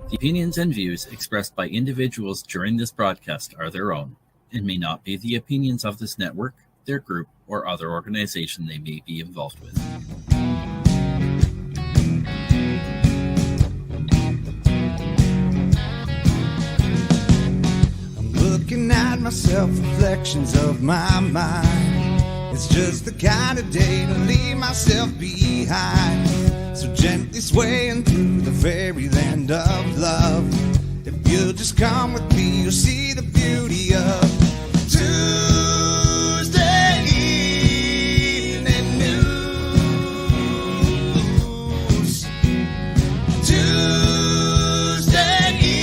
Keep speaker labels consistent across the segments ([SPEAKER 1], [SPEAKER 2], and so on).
[SPEAKER 1] The opinions and views expressed by individuals during this broadcast are their own and may not be the opinions of this network, their group, or other organization they may be involved with.
[SPEAKER 2] I'm looking at myself, reflections of my mind. It's just the kind of day to leave myself behind. So gently swaying through the fairyland of love. If you'll just come with me, you'll see the beauty of Tuesday evening news. Tuesday evening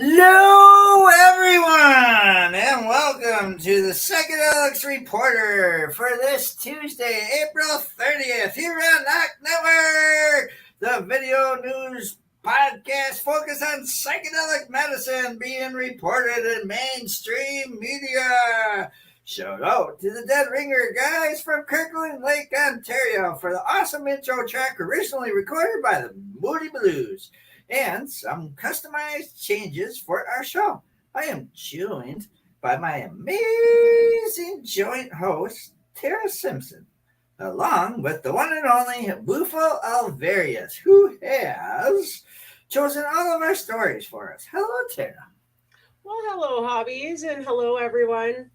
[SPEAKER 3] Hello, everyone, and welcome to the Psychedelics Reporter for this Tuesday, April 30th, here on NOK Network, the video news podcast focused on psychedelic medicine being reported in mainstream media. Shout out to the Dead Ringer guys from Kirkland Lake, Ontario for the awesome intro track originally recorded by the Moody Blues, and some customized changes for our show. I am joined by my amazing joint host, Tarra Simpson, along with the one and only Bufo Alvarius, who has chosen all of our stories for us. Hello, Tarra.
[SPEAKER 4] Well, hello, Hobbies, and hello, everyone.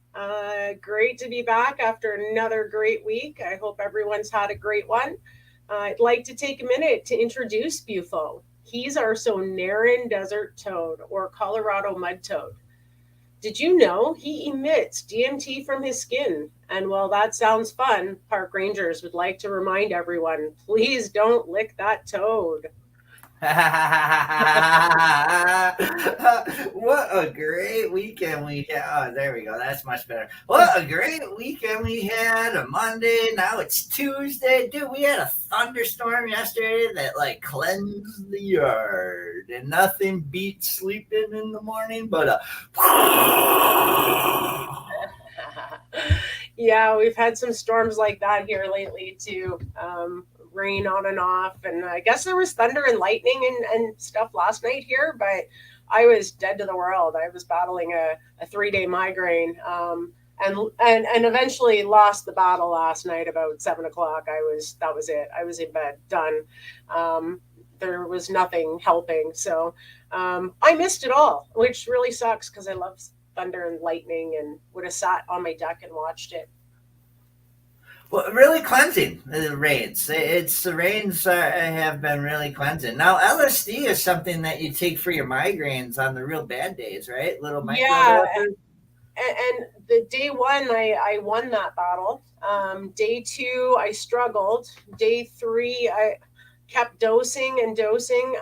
[SPEAKER 4] Great to be back after another great week. I hope everyone's had a great one. I'd like to take a minute to introduce Bufo. He's our Sonoran desert toad, or Colorado mud toad. Did you know he emits DMT from his skin? And while that sounds fun, park rangers would like to remind everyone, please don't lick that toad.
[SPEAKER 3] What a great weekend we had. Oh, there we go. That's much better. What a great weekend we had. A Monday. Now it's Tuesday. Dude, we had a thunderstorm yesterday that cleansed the yard. And nothing beats sleeping in the morning but a
[SPEAKER 4] Yeah, we've had some storms like that here lately too. Rain on and off, and I guess there was thunder and lightning and stuff last night here, but I was dead to the world. I was battling a 3-day migraine, and eventually lost the battle last night about 7:00. That was it. I was in bed, done. There was nothing helping, so I missed it all, which really sucks because I love thunder and lightning and would have sat on my deck and watched it.
[SPEAKER 3] Well, really cleansing, the rains. The rains have been really cleansing. Now, LSD is something that you take for your migraines on the real bad days, right? Little micro.
[SPEAKER 4] Yeah, and the day one, I won that battle. Day two, I struggled. Day three, I kept dosing and dosing.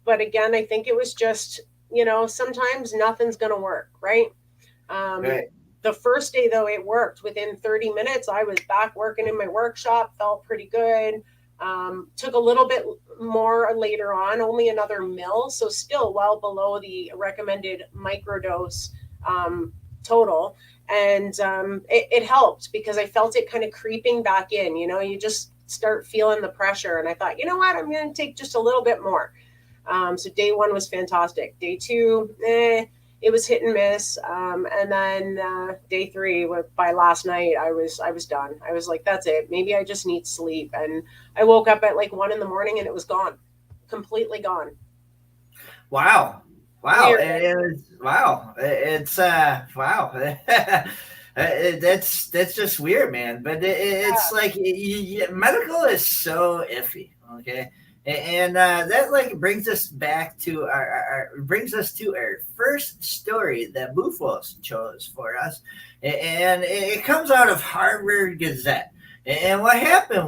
[SPEAKER 4] But again, I think it was just, sometimes nothing's going to work, right?
[SPEAKER 3] Right.
[SPEAKER 4] The first day, though, it worked. Within 30 minutes, I was back working in my workshop, felt pretty good. Took a little bit more later on, only another mil, so still well below the recommended microdose total. And it helped because I felt it kind of creeping back in. You just start feeling the pressure. And I thought, you know what, I'm going to take just a little bit more. So day one was fantastic. Day two, it was hit and miss. And then day three, by last night, I was done. I was like, that's it. Maybe I just need sleep. And I woke up at 1 a.m. and it was gone, completely gone.
[SPEAKER 3] Wow.
[SPEAKER 4] Weird.
[SPEAKER 3] It's wow. That's just weird, man. But it's medical is so iffy. Okay. And that brings us back to our first story that Bufos chose for us, and it comes out of Harvard Gazette. And what happened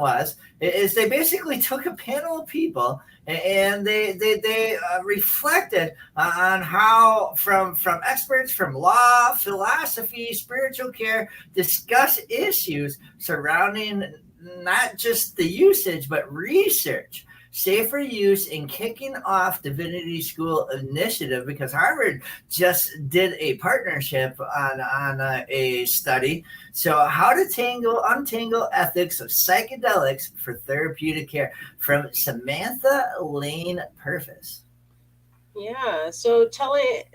[SPEAKER 3] is they basically took a panel of people and they reflected on how from experts from law, philosophy, spiritual care discuss issues surrounding not just the usage but research, safer use, and kicking off Divinity School initiative, because Harvard just did a partnership on a study. So how to untangle ethics of psychedelics for therapeutic care, from Samantha Lane Purvis.
[SPEAKER 4] Yeah, so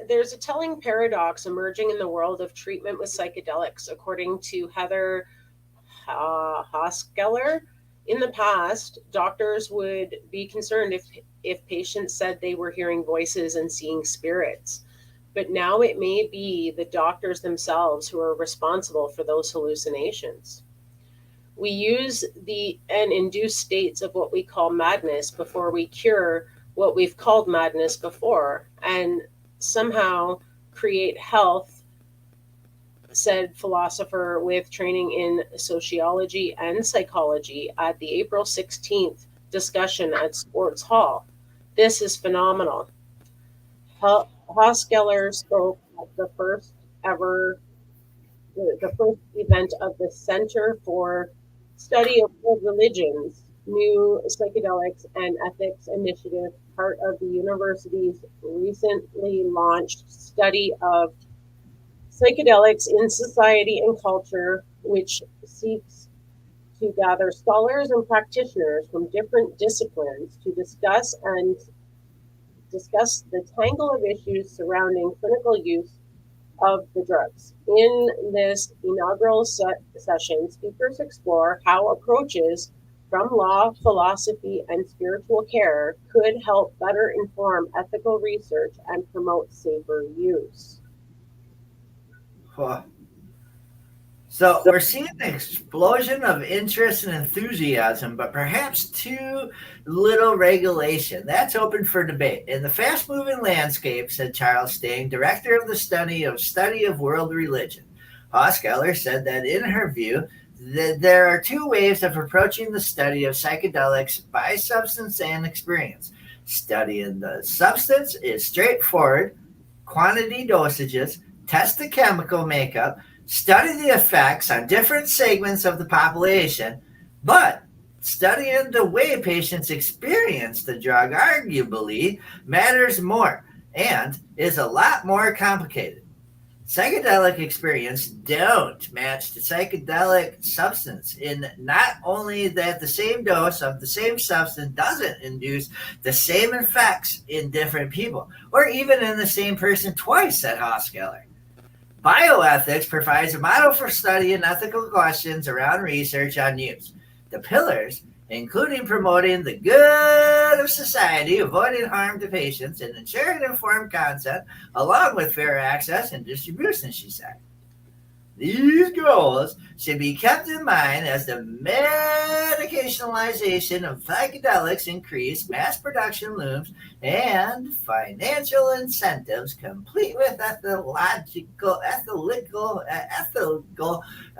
[SPEAKER 4] there's a telling paradox emerging in the world of treatment with psychedelics, according to Heather Hoskeller. In the past, doctors would be concerned if patients said they were hearing voices and seeing spirits. But now it may be the doctors themselves who are responsible for those hallucinations. We use and induce states of what we call madness before we cure what we've called madness before, and somehow create health, said philosopher with training in sociology and psychology at the April 16th discussion at Sports Hall. This is phenomenal. Hoskeller spoke at the first event of the Center for Study of World Religions, New Psychedelics and Ethics Initiative, part of the university's recently launched study of psychedelics in society and culture, which seeks to gather scholars and practitioners from different disciplines to discuss the tangle of issues surrounding clinical use of the drugs. In this inaugural session, speakers explore how approaches from law, philosophy, and spiritual care could help better inform ethical research and promote safer use.
[SPEAKER 3] So we're seeing an explosion of interest and enthusiasm, but perhaps too little regulation. That's open for debate. In the fast-moving landscape, said Charles Stang, director of the study of world religion. Hoskeller said that in her view, there are two ways of approaching the study of psychedelics by substance and experience. Studying the substance is straightforward, quantity dosages, test the chemical makeup, study the effects on different segments of the population, but studying the way patients experience the drug arguably matters more and is a lot more complicated. Psychedelic experience don't match the psychedelic substance in not only that the same dose of the same substance doesn't induce the same effects in different people, or even in the same person twice, said Hoskeller. Bioethics provides a model for studying ethical questions around research on use. The pillars, including promoting the good of society, avoiding harm to patients, and ensuring informed consent, along with fair access and distribution, she said. These goals should be kept in mind as the medicationalization of psychedelics increase, mass production looms, and financial incentives, complete with ethical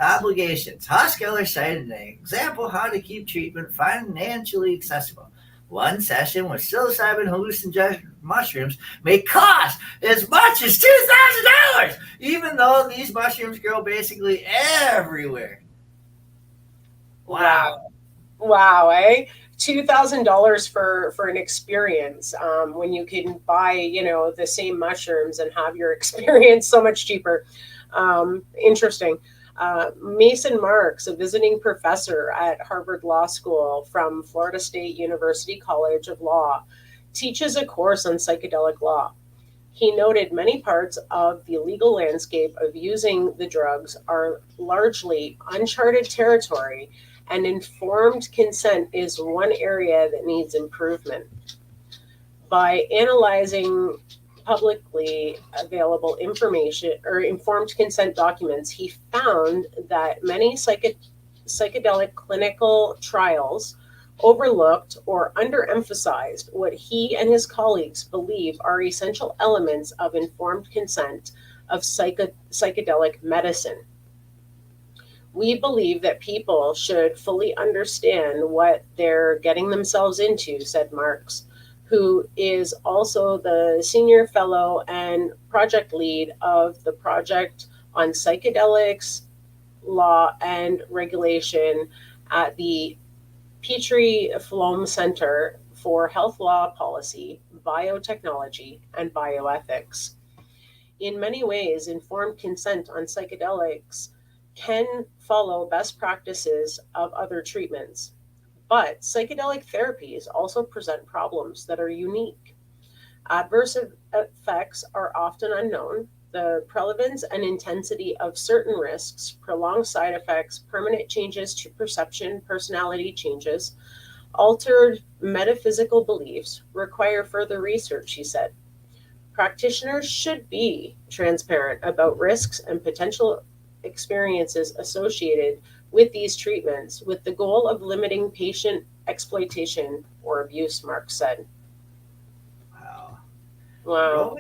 [SPEAKER 3] obligations. Hoskeller cited an example how to keep treatment financially accessible. One session with psilocybin hallucinogenic mushrooms may cost as much as $2,000, even though these mushrooms grow basically everywhere. Wow.
[SPEAKER 4] Wow, eh? $2,000 for an experience, when you can buy, the same mushrooms and have your experience so much cheaper. Interesting. Mason Marks, a visiting professor at Harvard Law School from Florida State University College of Law, teaches a course on psychedelic law. He noted many parts of the legal landscape of using the drugs are largely uncharted territory, and informed consent is one area that needs improvement. By analyzing publicly available information or informed consent documents, he found that many psychedelic clinical trials overlooked or underemphasized what he and his colleagues believe are essential elements of informed consent of psychedelic medicine. We believe that people should fully understand what they're getting themselves into, said Marks, who is also the senior fellow and project lead of the project on psychedelics, law, and regulation at the Petrie Flom Center for Health Law Policy, Biotechnology, and Bioethics. In many ways, informed consent on psychedelics can follow best practices of other treatments, but psychedelic therapies also present problems that are unique. Adverse effects are often unknown. The prevalence and intensity of certain risks, prolonged side effects, permanent changes to perception, personality changes, altered metaphysical beliefs require further research, he said. Practitioners should be transparent about risks and potential experiences associated with these treatments with the goal of limiting patient exploitation or abuse, Mark said.
[SPEAKER 3] Wow.
[SPEAKER 4] Wow.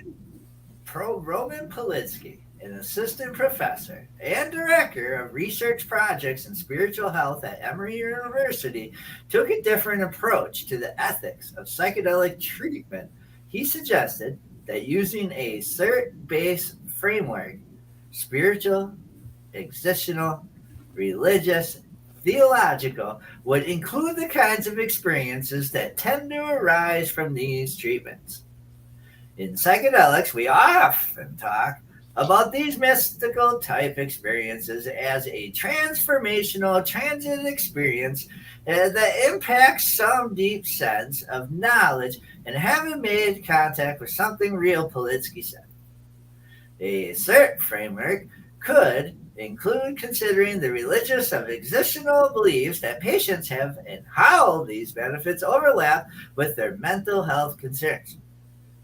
[SPEAKER 3] Roman Politsky, an assistant professor and director of research projects in spiritual health at Emory University, took a different approach to the ethics of psychedelic treatment. He suggested that using a cert-based framework, spiritual, existential, religious, theological, would include the kinds of experiences that tend to arise from these treatments. In psychedelics, we often talk about these mystical type experiences as a transformational transient experience that impacts some deep sense of knowledge and having made contact with something real, Politsky said. A CERT framework could include considering the religious of existential beliefs that patients have and how these benefits overlap with their mental health concerns.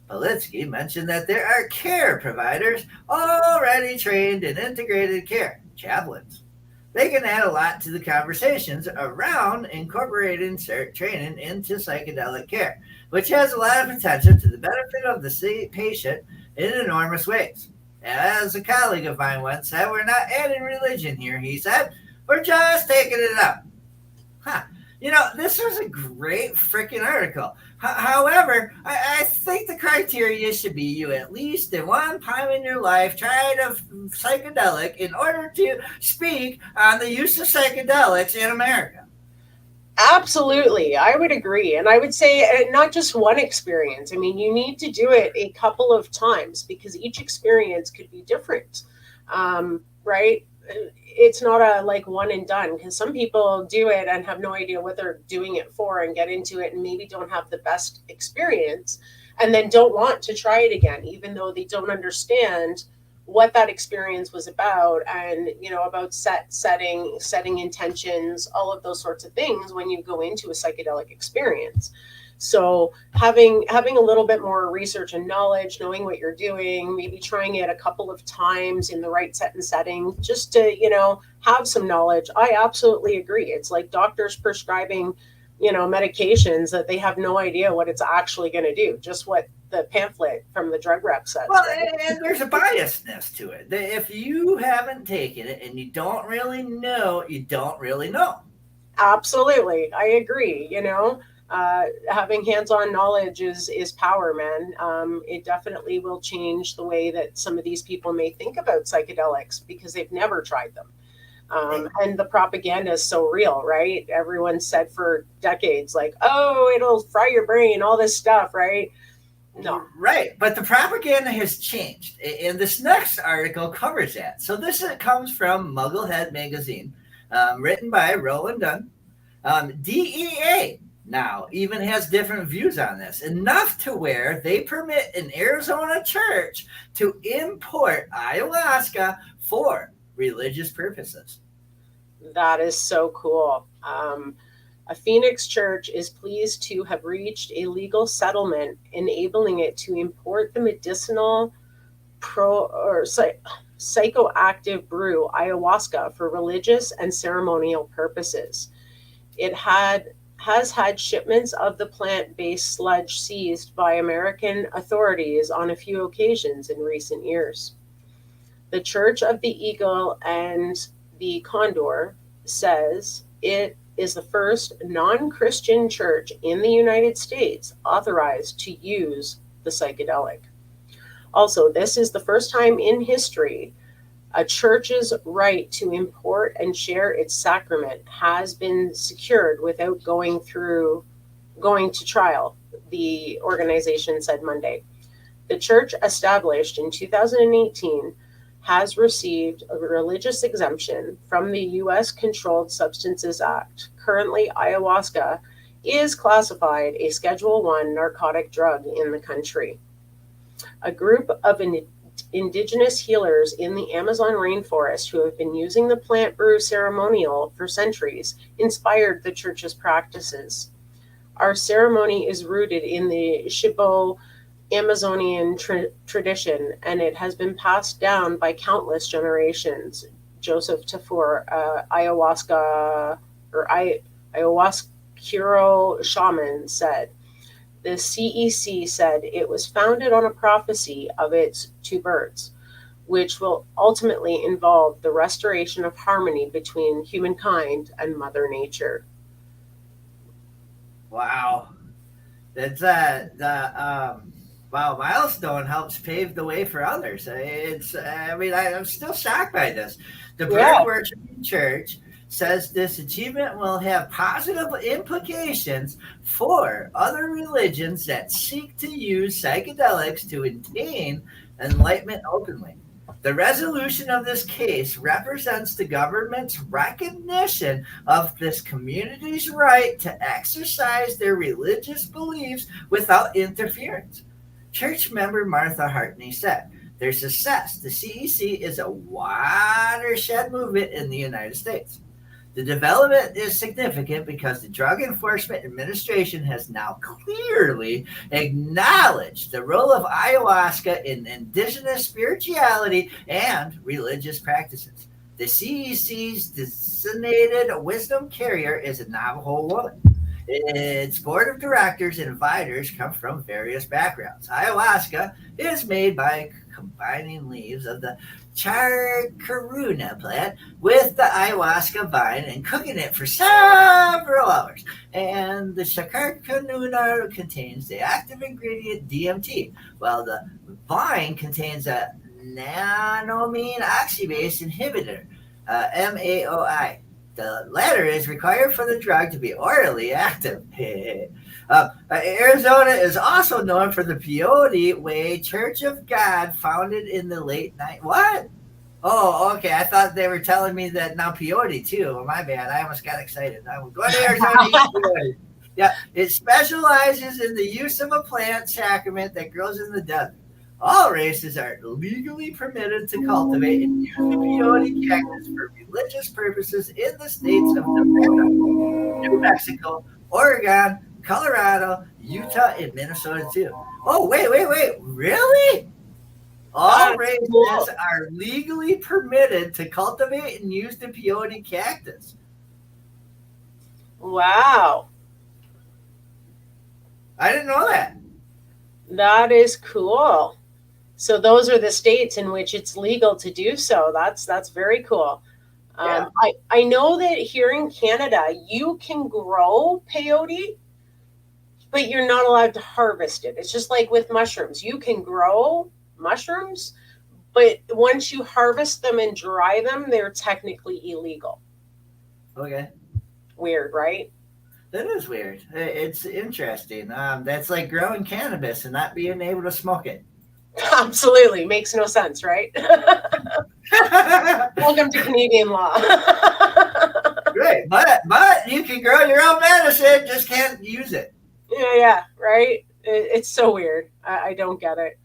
[SPEAKER 3] Politsky mentioned that there are care providers already trained in integrated care, chaplains. They can add a lot to the conversations around incorporating CERT training into psychedelic care, which has a lot of potential to the benefit of the patient in enormous ways. As a colleague of mine once said, we're not adding religion here, he said. We're just taking it up. Huh. This was a great freaking article. However, I think the criteria should be you at least at one time in your life tried a psychedelic in order to speak on the use of psychedelics in America.
[SPEAKER 4] Absolutely. I would agree. And I would say not just one experience. I mean, you need to do it a couple of times because each experience could be different. Right? It's not a like one and done because some people do it and have no idea what they're doing it for and get into it and maybe don't have the best experience and then don't want to try it again, even though they don't understand what that experience was about and about setting intentions, all of those sorts of things when you go into a psychedelic experience. So having a little bit more research and knowledge, knowing what you're doing, maybe trying it a couple of times in the right set and setting, just to have some knowledge. I absolutely agree. It's like doctors prescribing medications that they have no idea what it's actually going to do, just what the pamphlet from the drug rep says.
[SPEAKER 3] Well, and there's a biasness to it. If you haven't taken it and you don't really know, you don't really know.
[SPEAKER 4] Absolutely. I agree. Having hands-on knowledge is power, man. It definitely will change the way that some of these people may think about psychedelics because they've never tried them. And the propaganda is so real, right? Everyone said for decades, like, oh, it'll fry your brain, all this stuff, right? No.
[SPEAKER 3] Right. But the propaganda has changed. And this next article covers that. So this comes from Mugglehead magazine, written by Roland Dunn. DEA now even has different views on this, enough to where they permit an Arizona church to import ayahuasca for religious purposes.
[SPEAKER 4] That is so cool. A Phoenix church is pleased to have reached a legal settlement enabling it to import the medicinal psychoactive brew ayahuasca for religious and ceremonial purposes. It has had shipments of the plant-based sludge seized by American authorities on a few occasions in recent years. The Church of the Eagle and the Condor, says it is the first non-Christian church in the United States authorized to use the psychedelic. Also, this is the first time in history a church's right to import and share its sacrament has been secured without going to trial, the organization said Monday. The church, established in 2018, has received a religious exemption from the U.S. Controlled Substances Act. Currently, ayahuasca is classified a Schedule I narcotic drug in the country. A group of indigenous healers in the Amazon rainforest who have been using the plant brew ceremonial for centuries inspired the church's practices. Our ceremony is rooted in the Shibo Amazonian tradition, and it has been passed down by countless generations. Joseph Tafur, ayahuascuro shaman, said. The CEC said it was founded on a prophecy of its two birds, which will ultimately involve the restoration of harmony between humankind and Mother Nature.
[SPEAKER 3] Wow. That's wow, milestone helps pave the way for others. I'm still shocked by this. The Bird Worshiping Church says this achievement will have positive implications for other religions that seek to use psychedelics to attain enlightenment openly. The resolution of this case represents the government's recognition of this community's right to exercise their religious beliefs without interference. Church member Martha Hartney said, "Their success, the CEC, is a watershed movement in the United States. The development is significant because the Drug Enforcement Administration has now clearly acknowledged the role of ayahuasca in indigenous spirituality and religious practices. The CEC's designated wisdom carrier is a Navajo woman. Its board of directors and advisors come from various backgrounds. Ayahuasca is made by combining leaves of the charcaruna plant with the ayahuasca vine and cooking it for several hours. And the charcaruna contains the active ingredient DMT, while the vine contains a nanoamine oxidase inhibitor, MAOI. The latter is required for the drug to be orally active. Arizona is also known for the Peyote Way Church of God, founded in the late 90s. What? Oh, okay. I thought they were telling me that now peyote too. Oh, my bad. I almost got excited. I'm going to Arizona to eat peyote. Yeah, it specializes in the use of a plant sacrament that grows in the desert. All races are legally permitted to cultivate and use the peyote cactus for religious purposes in the states of Nevada, New Mexico, Oregon, Colorado, Utah, and Minnesota too. Oh, wait. Really? All races are legally permitted to cultivate and use the peyote cactus.
[SPEAKER 4] Wow.
[SPEAKER 3] I didn't know that.
[SPEAKER 4] That is cool. So those are the states in which it's legal to do so. That's very cool.
[SPEAKER 3] Yeah.
[SPEAKER 4] I know that here in Canada, you can grow peyote, but you're not allowed to harvest it. It's just like with mushrooms. You can grow mushrooms, but once you harvest them and dry them, they're technically illegal.
[SPEAKER 3] Okay.
[SPEAKER 4] Weird, right?
[SPEAKER 3] That is weird. It's interesting. That's like growing cannabis and not being able to smoke it.
[SPEAKER 4] Absolutely. Makes no sense, right? Welcome to Canadian law.
[SPEAKER 3] Great. But you can grow your own medicine, just can't use it.
[SPEAKER 4] Yeah, right? It's so weird. I don't get it.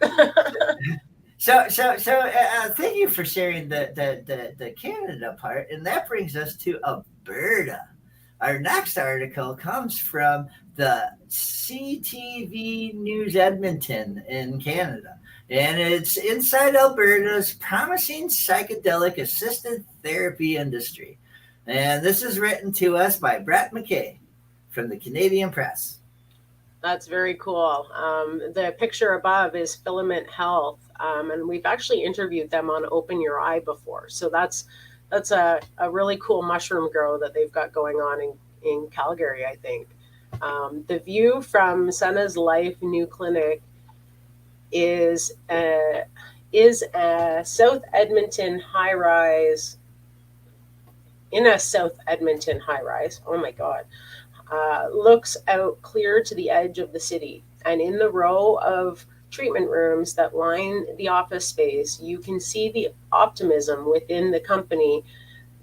[SPEAKER 3] So thank you for sharing the Canada part. And that brings us to Alberta. Our next article comes from the CTV News Edmonton in Canada. And it's inside Alberta's promising psychedelic assisted therapy industry. And this is written to us by Brett McKay from the Canadian Press.
[SPEAKER 4] That's very cool. The picture above is Filament Health. And we've actually interviewed them on Open Your Eye before. So that's That's a really cool mushroom grow that they've got going on in Calgary, I think. The view from Senna's Life New Clinic is a South Edmonton high rise. In a South Edmonton high rise, oh my God, looks out clear to the edge of the city. And in the row of treatment rooms that line the office space, you can see the optimism within the company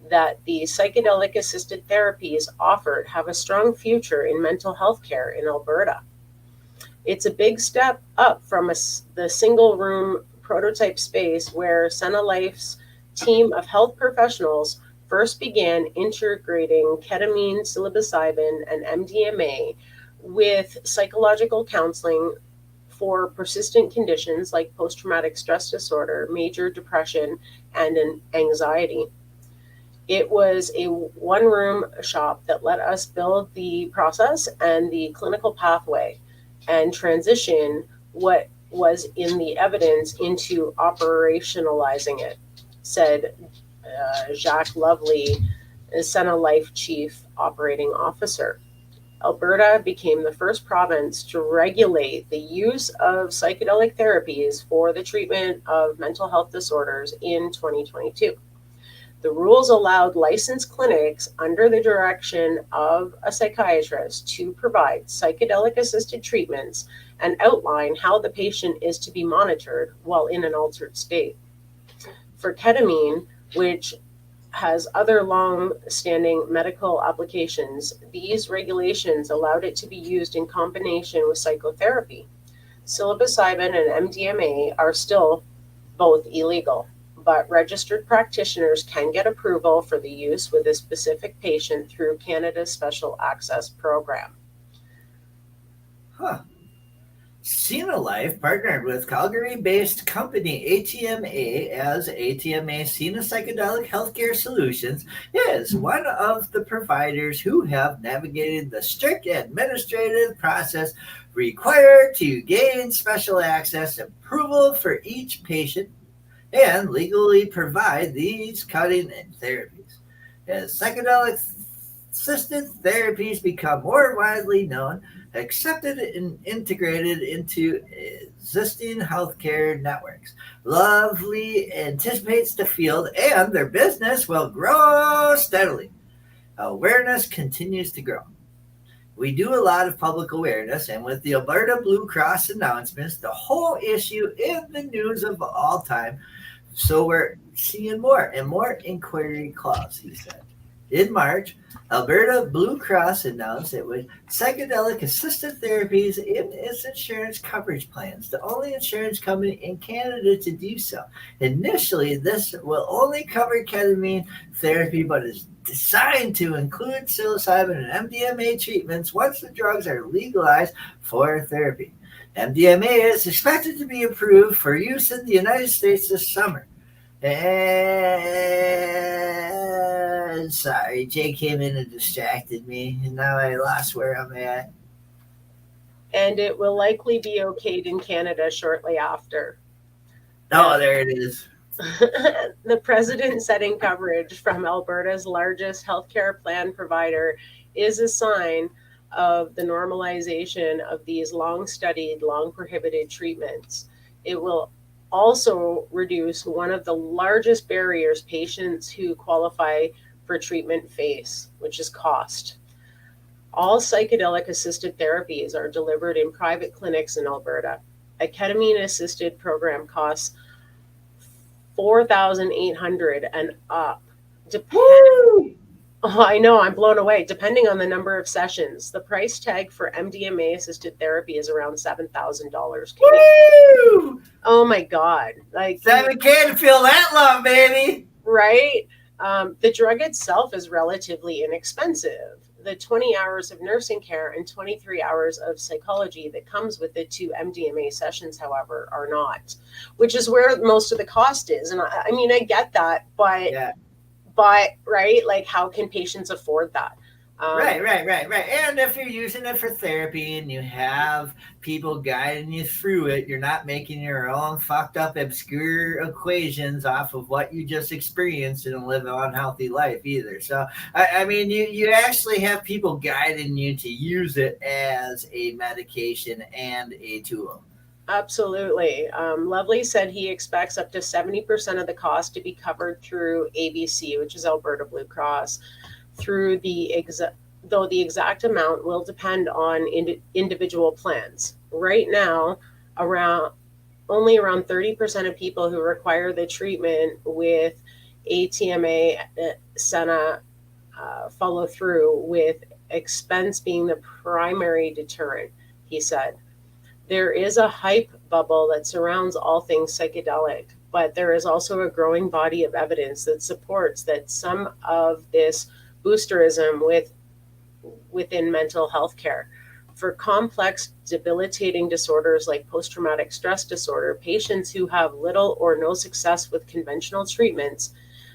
[SPEAKER 4] that the psychedelic assisted therapies offered have a strong future in mental health care in Alberta. It's a big step up from the single room prototype space where Senna Life's team of health professionals first began integrating ketamine, psilocybin, and MDMA with psychological counseling for persistent conditions like post-traumatic stress disorder, major depression, and an anxiety. It was a one-room shop that let us build the process and the clinical pathway and transition what was in the evidence into operationalizing it, said Jacques Lovely, Senna Life Chief Operating Officer. Alberta became the first province to regulate the use of psychedelic therapies for the treatment of mental health disorders in 2022. The rules allowed licensed clinics under the direction of a psychiatrist to provide psychedelic-assisted treatments and outline how the patient is to be monitored while in an altered state. For ketamine, which has other long-standing medical applications, these regulations allowed it to be used in combination with psychotherapy. Psilocybin and MDMA are still both illegal, but registered practitioners can get approval for the use with a specific patient through Canada's Special Access Program.
[SPEAKER 3] Huh. Senna Life partnered with Calgary-based company ATMA as ATMA Senna Psychedelic Healthcare Solutions is one of the providers who have navigated the strict administrative process required to gain special access approval for each patient and legally provide these cutting-edge therapies. As psychedelic assisted therapies become more widely known, accepted, and integrated into existing healthcare networks, Lovely anticipates the field and their business will grow steadily. Awareness continues to grow. We do a lot of public awareness, and with the Alberta Blue Cross announcements, the whole issue in the news of all time, so we're seeing more and more inquiry calls, he said. In March, Alberta Blue Cross announced it would psychedelic assisted therapies in its insurance coverage plans, the only insurance company in Canada to do so. Initially, this will only cover ketamine therapy, but is designed to include psilocybin and MDMA treatments once the drugs are legalized for therapy. MDMA is expected to be approved for use in the United States this summer. And sorry, Jay came in and distracted me, and now I lost where I'm at.
[SPEAKER 4] And it will likely be okayed in Canada shortly after.
[SPEAKER 3] Oh, there it is.
[SPEAKER 4] The precedent setting coverage from Alberta's largest healthcare plan provider is a sign of the normalization of these long-studied, long-prohibited treatments. It will also reduce one of the largest barriers patients who qualify for treatment face, which is cost. All psychedelic-assisted therapies are delivered in private clinics in Alberta. A ketamine-assisted program costs $4,800 and up. Oh, I know, I'm blown away. Depending on the number of sessions, the price tag for MDMA-assisted therapy is around $7,000. Oh my God! Like
[SPEAKER 3] $7K to feel that love, baby.
[SPEAKER 4] Right? The drug itself is relatively inexpensive. The 20 hours of nursing care and 23 hours of psychology that comes with the 2 MDMA sessions, however, are not, which is where most of the cost is. And I mean, I get that, but. Yeah. But, right, like, how can patients afford that?
[SPEAKER 3] Right. And if you're using it for therapy and you have people guiding you through it, you're not making your own fucked up, obscure equations off of what you just experienced and live an unhealthy life either. So, I mean, you actually have people guiding you to use it as a medication and a tool.
[SPEAKER 4] Absolutely. Lovely said he expects up to 70% of the cost to be covered through ABC, which is Alberta Blue Cross, through though the exact amount will depend on individual plans. Right now, only around 30% of people who require the treatment with ATMA Senna follow through, with expense being the primary deterrent, he said. There is a hype bubble that surrounds all things psychedelic, but there is also a growing body of evidence that supports that some of this boosterism within mental health care. For complex, debilitating disorders like post-traumatic stress disorder, patients who have little or no success with conventional treatments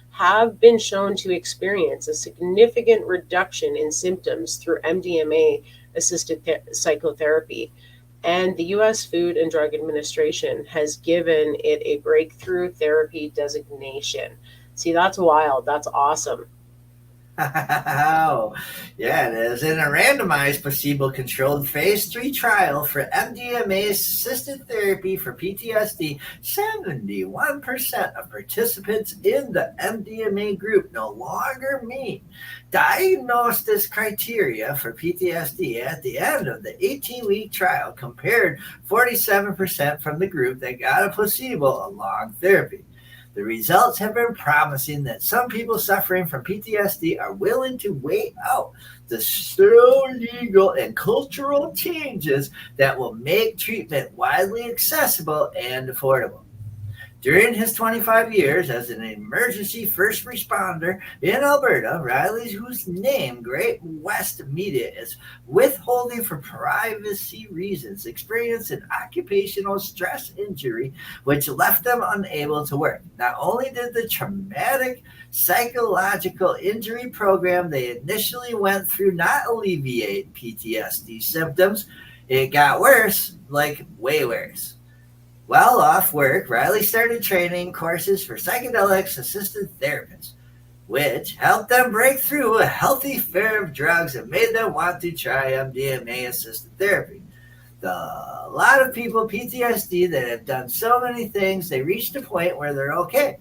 [SPEAKER 4] have been shown to experience a significant reduction in symptoms through MDMA-assisted psychotherapy. And the U.S. Food and Drug Administration has given it a breakthrough therapy designation. See, that's wild. That's awesome.
[SPEAKER 3] Oh, yeah, it is. In a randomized placebo controlled phase 3 trial for MDMA assisted therapy for PTSD, 71% of participants in the MDMA group no longer meet diagnosis criteria for PTSD at the end of the 18-week trial, compared 47% from the group that got a placebo along therapy. The results have been promising that some people suffering from PTSD are willing to wait out the slow legal and cultural changes that will make treatment widely accessible and affordable. During his 25 years as an emergency first responder in Alberta, Riley, whose name Great West Media is withholding for privacy reasons, experienced an occupational stress injury which left them unable to work. Not only did the traumatic psychological injury program they initially went through not alleviate PTSD symptoms, it got worse, like way worse. While off work, Riley started training courses for psychedelics assisted therapists, which helped them break through a healthy fear of drugs and made them want to try MDMA assisted therapy. A lot of people PTSD that have done so many things, they reached a point where they're okay.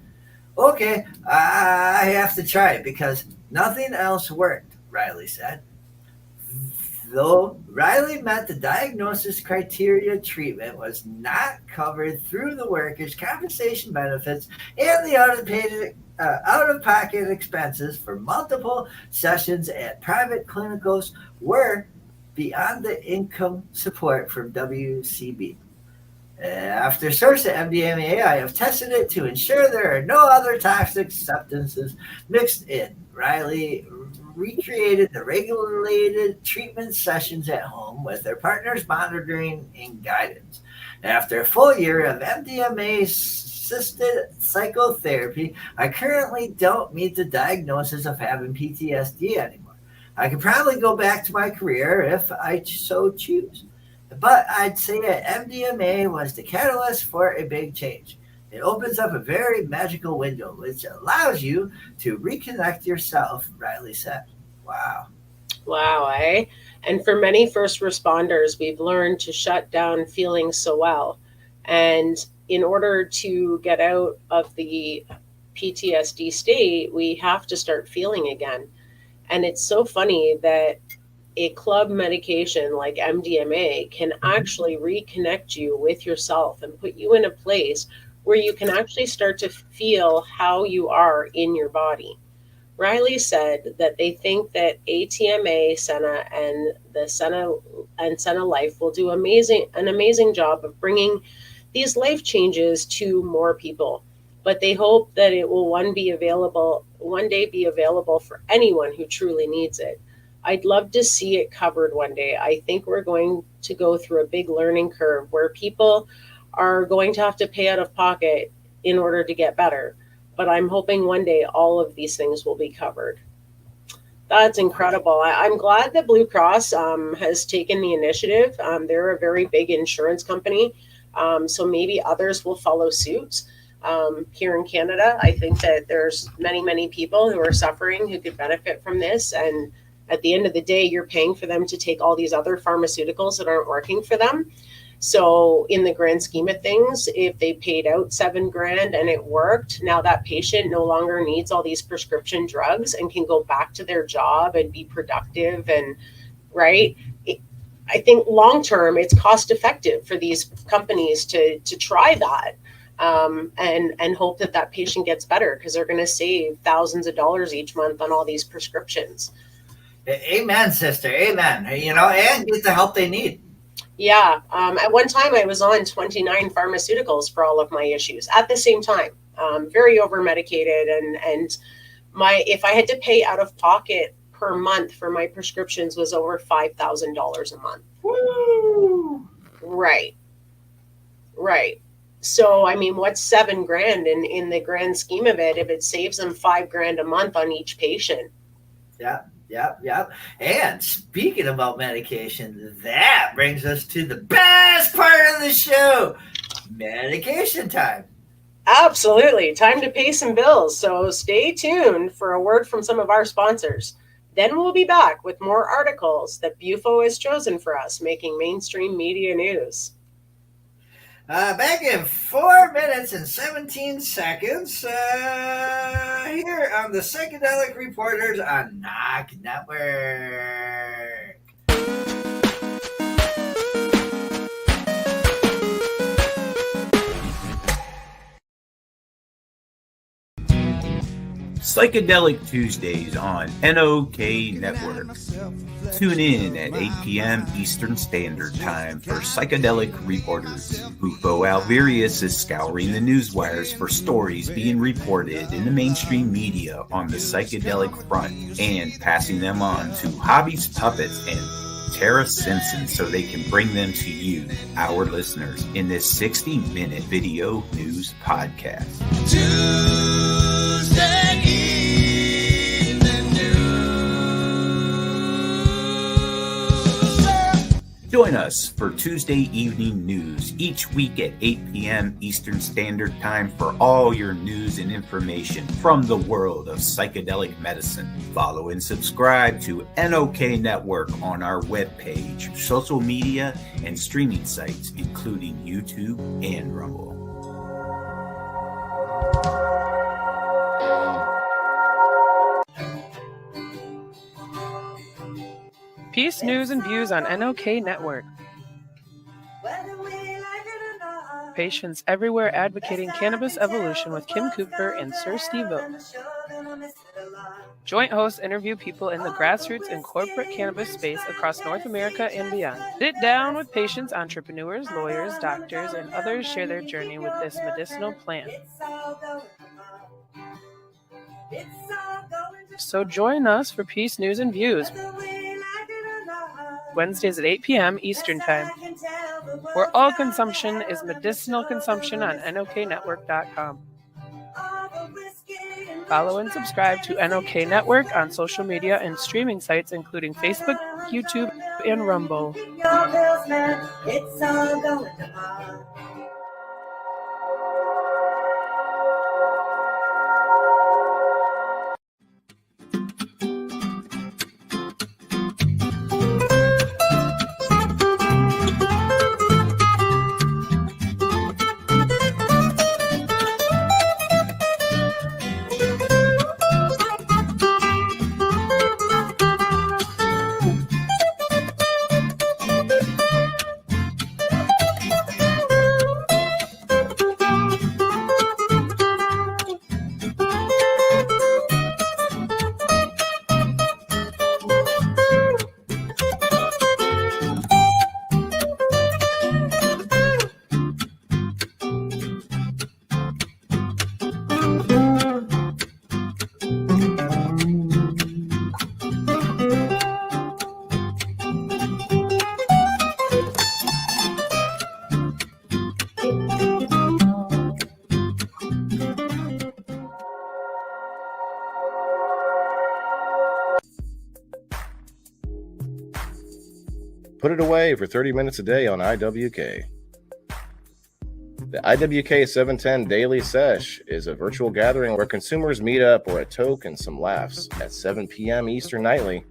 [SPEAKER 3] Okay, I have to try it because nothing else worked, Riley said. Though Riley met the diagnosis criteria, treatment was not covered through the workers' compensation benefits, and the out-of-pocket expenses for multiple sessions at private clinicals were beyond the income support from WCB. After sourcing MDMA, I have tested it to ensure there are no other toxic substances mixed in. Riley recreated the regulated treatment sessions at home with their partners monitoring and guidance. After a full year of MDMA assisted psychotherapy, I currently don't meet the diagnosis of having PTSD anymore. I could probably go back to my career if I so choose. But I'd say that MDMA was the catalyst for a big change. It opens up a very magical window, which allows you to reconnect yourself, Riley said. Wow.
[SPEAKER 4] Wow, eh? And for many first responders, we've learned to shut down feeling so well. And in order to get out of the PTSD state, we have to start feeling again. And it's so funny that a club medication like MDMA can actually reconnect you with yourself and put you in a place where you can actually start to feel how you are in your body. Riley said that they think that ATMA, Senna, and the Senna Life will do an amazing job of bringing these life changes to more people. But they hope that it will one day be available for anyone who truly needs it. I'd love to see it covered one day. I think we're going to go through a big learning curve where people are going to have to pay out of pocket in order to get better. But I'm hoping one day all of these things will be covered. That's incredible. I'm glad that Blue Cross has taken the initiative. They're a very big insurance company, so maybe others will follow suit. Here in Canada, I think that there's many people who are suffering who could benefit from this. And at the end of the day, you're paying for them to take all these other pharmaceuticals that aren't working for them. So in the grand scheme of things, if they paid out $7,000 and it worked, now that patient no longer needs all these prescription drugs and can go back to their job and be productive. And right, I think long term, it's cost effective for these companies to try that. And hope that patient gets better, because they're going to save thousands of dollars each month on all these prescriptions.
[SPEAKER 3] Amen, sister. Amen. And get the help they need.
[SPEAKER 4] Yeah. At one time, I was on 29 pharmaceuticals for all of my issues at the same time. Very over medicated, and if I had to pay out of pocket per month for my prescriptions was over $5,000 a month.
[SPEAKER 3] Woo!
[SPEAKER 4] Right. So, I mean, what's $7,000 in the grand scheme of it if it saves them $5,000 a month on each patient?
[SPEAKER 3] Yeah. And speaking about medication, that brings us to the best part of the show, medication time.
[SPEAKER 4] Absolutely. Time to pay some bills. So stay tuned for a word from some of our sponsors. Then we'll be back with more articles that Bufo has chosen for us, making mainstream media news.
[SPEAKER 3] Back in 4 minutes and 17 seconds here on the Psychedelic Reporters on NOK Network.
[SPEAKER 5] Psychedelic Tuesdays on NOK Network. Tune in at 8 p.m. Eastern Standard Time for Psychedelic Reporters. Bufo Alvarius is scouring the news wires for stories being reported in the mainstream media on the psychedelic front and passing them on to Hobbies, Puppets, and Tarra Simpson so they can bring them to you, our listeners, in this 60-minute video news podcast.
[SPEAKER 2] Tuesday evening news.
[SPEAKER 5] Join us for Tuesday evening news each week at 8 p.m. Eastern Standard Time for all your news and information from the world of psychedelic medicine. Follow and subscribe to NOK Network on our webpage, social media, and streaming sites, including YouTube and Rumble.
[SPEAKER 6] Peace, news, and views on NOK Network. Patients everywhere advocating cannabis evolution with Kim Cooper and Sir Steve O. Joint hosts interview people in the grassroots and corporate cannabis space across North America and beyond. Sit down with patients, entrepreneurs, lawyers, doctors, and others share their journey with this medicinal plant. So join us for Peace, News, and Views. Wednesdays at 8 p.m. Eastern Time, where all consumption is medicinal consumption on NOKnetwork.com. Follow and subscribe to NOK Network on social media and streaming sites, including Facebook, YouTube, and Rumble.
[SPEAKER 7] put it away for 30 minutes a day on IWK. The IWK 710 Daily Sesh is a virtual gathering where consumers meet up or a toke and some laughs at 7 p.m. Eastern nightly.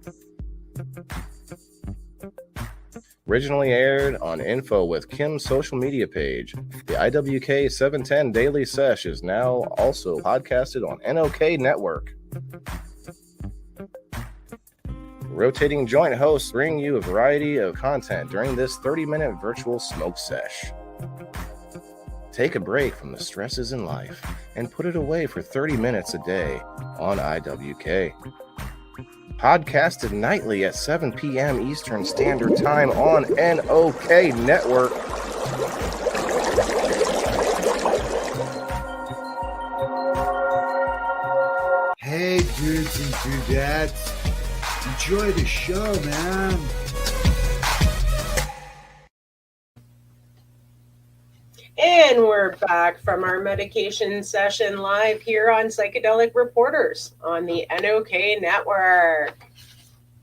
[SPEAKER 7] Originally aired on Info with Kim's social media page, the IWK 710 Daily Sesh is now also podcasted on NOK Network. Rotating joint hosts bring you a variety of content during this 30-minute virtual smoke sesh. Take a break from the stresses in life and put it away for 30 minutes a day on IWK. Podcasted nightly at 7 p.m. Eastern Standard Time on NOK Network.
[SPEAKER 3] Hey, dudes and dudettes. Enjoy the show, man.
[SPEAKER 4] And we're back from our medication session live here on Psychedelic Reporters on the NOK Network.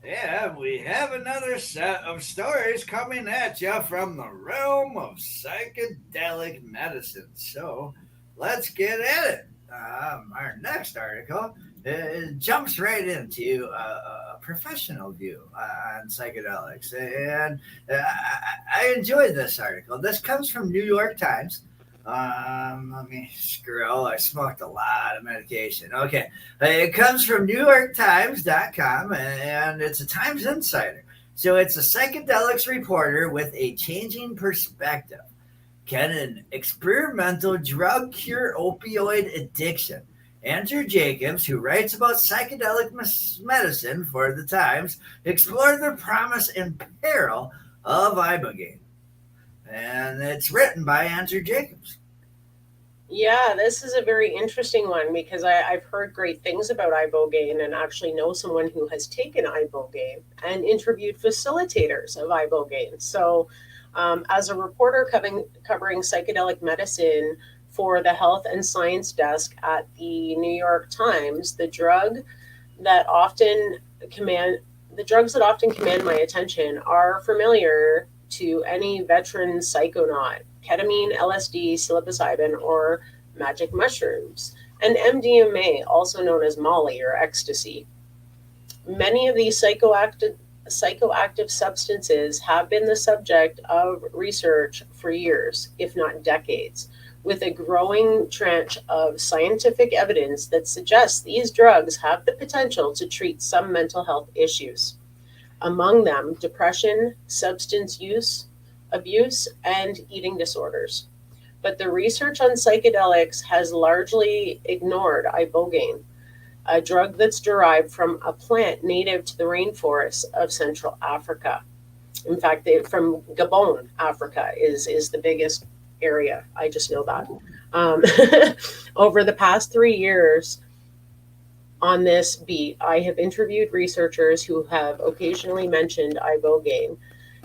[SPEAKER 3] Yeah, we have another set of stories coming at you from the realm of psychedelic medicine. So let's get at it. Our next article jumps right into a professional view on psychedelics. And I enjoyed this article. This comes from New York Times. Let me scroll. I smoked a lot of medication. Okay. It comes from NewYorkTimes.com, and it's a Times Insider. So it's a psychedelics reporter with a changing perspective. Can an experimental drug cure opioid addiction? Andrew Jacobs, who writes about psychedelic medicine for the Times, explored the promise and peril of ibogaine. And it's written by Andrew Jacobs.
[SPEAKER 4] Yeah, this is a very interesting one because I've heard great things about ibogaine and actually know someone who has taken ibogaine and interviewed facilitators of ibogaine. So as a reporter covering psychedelic medicine for the Health and Science Desk at the New York Times, the drugs that often command my attention are familiar to any veteran psychonaut: ketamine, LSD, psilocybin, or magic mushrooms, and MDMA, also known as Molly or ecstasy. Many of these psychoactive substances have been the subject of research for years, if not decades, with a growing tranche of scientific evidence that suggests these drugs have the potential to treat some mental health issues. Among them, depression, substance use, abuse, and eating disorders. But the research on psychedelics has largely ignored ibogaine, a drug that's derived from a plant native to the rainforests of Central Africa. In fact, from Gabon, Africa is the biggest area. I just know that. Over the past 3 years on this beat, I have interviewed researchers who have occasionally mentioned ibogaine,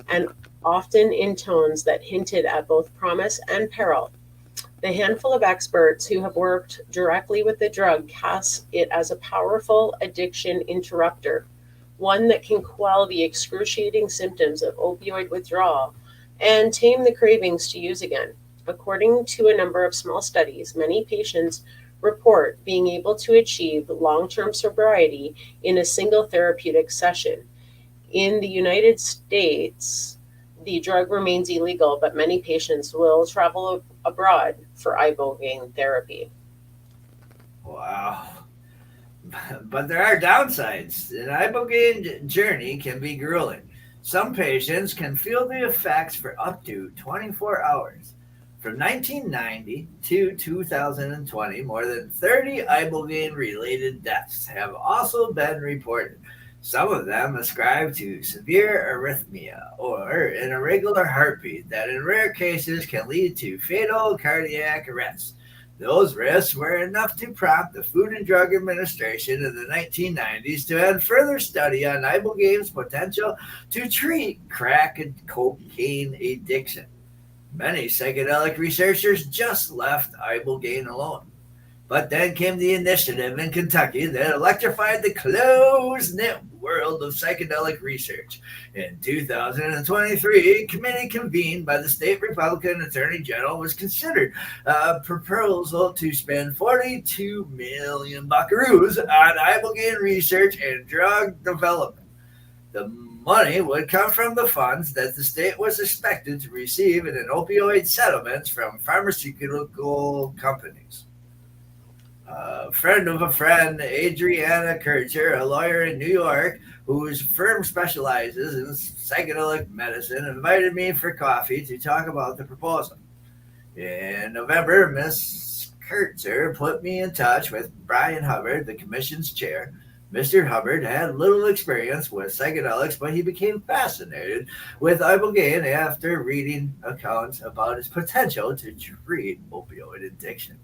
[SPEAKER 4] and often in tones that hinted at both promise and peril. The handful of experts who have worked directly with the drug cast it as a powerful addiction interrupter, one that can quell the excruciating symptoms of opioid withdrawal and tame the cravings to use again. According to a number of small studies, many patients report being able to achieve long-term sobriety in a single therapeutic session. In the United States, the drug remains illegal, but many patients will travel abroad for ibogaine therapy.
[SPEAKER 3] Wow. But there are downsides. An ibogaine journey can be grueling. Some patients can feel the effects for up to 24 hours. From 1990 to 2020, more than 30 ibogaine-related deaths have also been reported. Some of them ascribed to severe arrhythmia or an irregular heartbeat that in rare cases can lead to fatal cardiac arrest. Those risks were enough to prompt the Food and Drug Administration in the 1990s to add further study on ibogaine's potential to treat crack and cocaine addiction. Many psychedelic researchers just left ibogaine alone. But then came the initiative in Kentucky that electrified the close-knit world of psychedelic research. In 2023, a committee convened by the state Republican Attorney General was considered a proposal to spend 42 million buckaroos on ibogaine research and drug development. The money would come from the funds that the state was expected to receive in an opioid settlements from pharmaceutical companies. A friend of a friend, Adriana Kircher, a lawyer in New York whose firm specializes in psychedelic medicine, invited me for coffee to talk about the proposal. In November, Miss Kircher put me in touch with Brian Hubbard, the commission's chair. Mr. Hubbard had little experience with psychedelics, but he became fascinated with ibogaine after reading accounts about its potential to treat opioid addiction.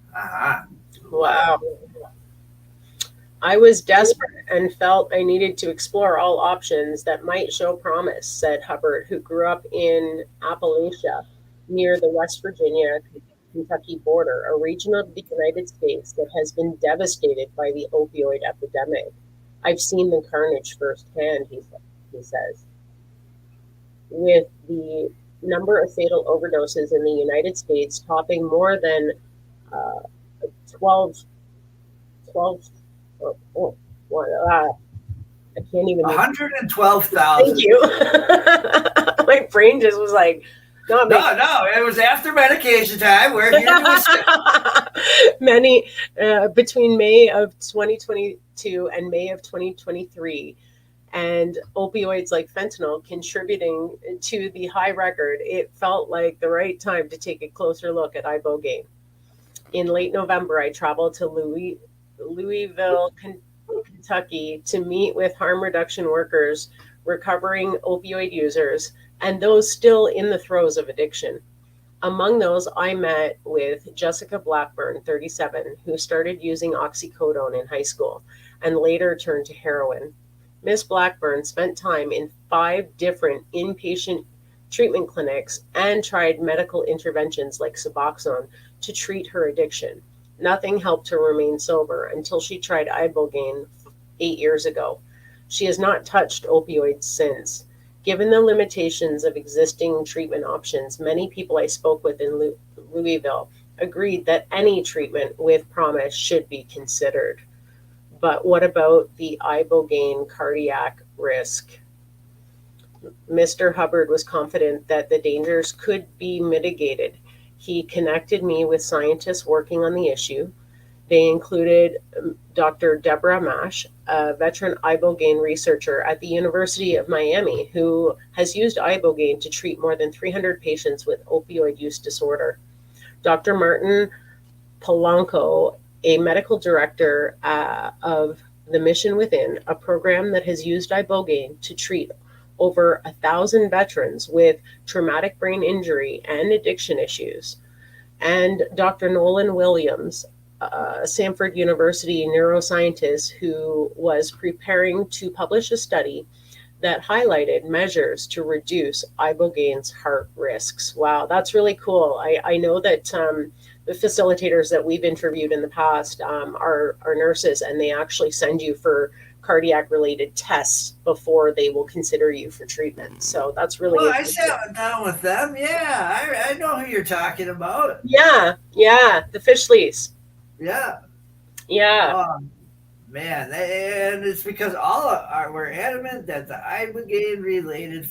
[SPEAKER 4] Wow. I was desperate and felt I needed to explore all options that might show promise, said Hubbard, who grew up in Appalachia near the West Virginia-Kentucky border, a region of the United States that has been devastated by the opioid epidemic. I've seen the carnage firsthand, he says. With the number of fatal overdoses in the United States topping more than
[SPEAKER 3] 112,000.
[SPEAKER 4] Thank you. My brain just was like,
[SPEAKER 3] no, it was after medication time. We're here to
[SPEAKER 4] many between May of 2022 and May of 2023, and opioids like fentanyl contributing to the high record, it felt like the right time to take a closer look at ibogaine. In late November, I traveled to Louisville, Kentucky to meet with harm reduction workers, recovering opioid users, and those still in the throes of addiction. Among those, I met with Jessica Blackburn, 37, who started using oxycodone in high school and later turned to heroin. Miss Blackburn spent time in 5 different inpatient treatment clinics and tried medical interventions like Suboxone to treat her addiction. Nothing helped her remain sober until she tried ibogaine 8 years ago. She has not touched opioids since. Given the limitations of existing treatment options, many people I spoke with in Louisville agreed that any treatment with promise should be considered. But what about the ibogaine cardiac risk? Mr. Hubbard was confident that the dangers could be mitigated. He connected me with scientists working on the issue. They included Dr. Deborah Mash, a veteran ibogaine researcher at the University of Miami, who has used ibogaine to treat more than 300 patients with opioid use disorder. Dr. Martin Polanco, a medical director of the Mission Within, a program that has used ibogaine to treat over 1,000 veterans with traumatic brain injury and addiction issues. And Dr. Nolan Williams, a Stanford University neuroscientist who was preparing to publish a study that highlighted measures to reduce ibogaine's heart risks. Wow, that's really cool. I know that the facilitators that we've interviewed in the past are nurses, and they actually send you for cardiac related tests before they will consider you for treatment. So that's really
[SPEAKER 3] I sat down with them. Yeah, I know who you're talking about.
[SPEAKER 4] Yeah, the Fishleys.
[SPEAKER 3] Yeah. Man, and it's because we're adamant that the ibogaine related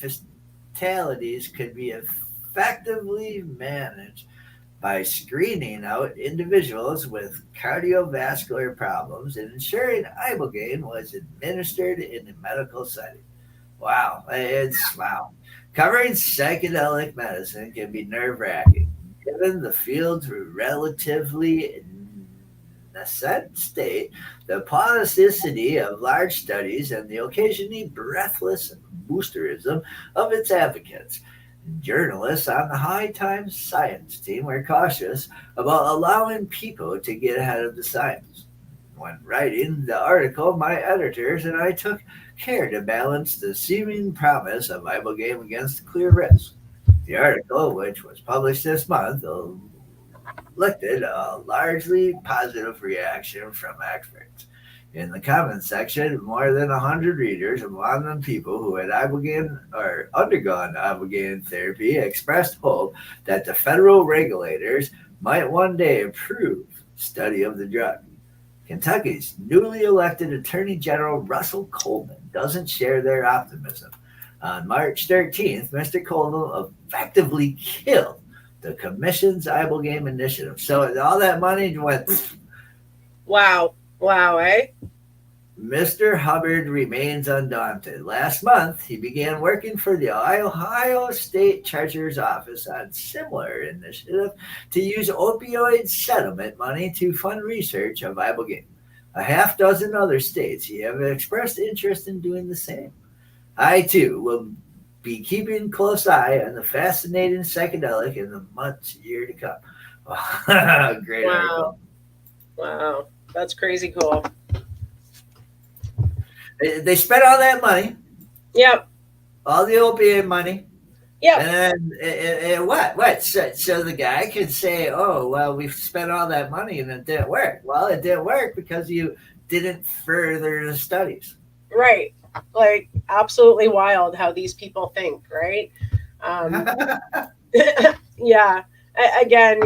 [SPEAKER 3] fatalities could be effectively managed by screening out individuals with cardiovascular problems and ensuring ibogaine was administered in a medical setting. Wow. Wow. Covering psychedelic medicine can be nerve-wracking, given the field's relatively nascent state, the plasticity of large studies, and the occasionally breathless boosterism of its advocates. Journalists on the High Times science team were cautious about allowing people to get ahead of the science. When writing the article, my editors and I took care to balance the seeming promise of ibogaine against clear risk. The article, which was published this month, elicited a largely positive reaction from experts. In the comments section, more than 100 readers, among them people who had ibogaine or undergone ibogaine therapy, expressed hope that the federal regulators might one day approve study of the drug. Kentucky's newly elected Attorney General Russell Coleman doesn't share their optimism. On March 13th, Mr. Coleman effectively killed the commission's ibogaine initiative. So all that money went.
[SPEAKER 4] Wow, eh?
[SPEAKER 3] Mr. Hubbard remains undaunted. Last month, he began working for the Ohio State Treasurer's Office on similar initiative to use opioid settlement money to fund research of ibogaine. A half dozen other states have expressed interest in doing the same. I, too, will be keeping a close eye on the fascinating psychedelic in the months, year to come. Great article.
[SPEAKER 4] Wow, that's crazy cool.
[SPEAKER 3] They spent all that money.
[SPEAKER 4] Yep.
[SPEAKER 3] All the opiate money.
[SPEAKER 4] Yep.
[SPEAKER 3] And what? So the guy could say, oh, well, we've spent all that money and it didn't work. Well, it didn't work because you didn't further the studies.
[SPEAKER 4] Right. Like, absolutely wild how these people think, right? Yeah. Again,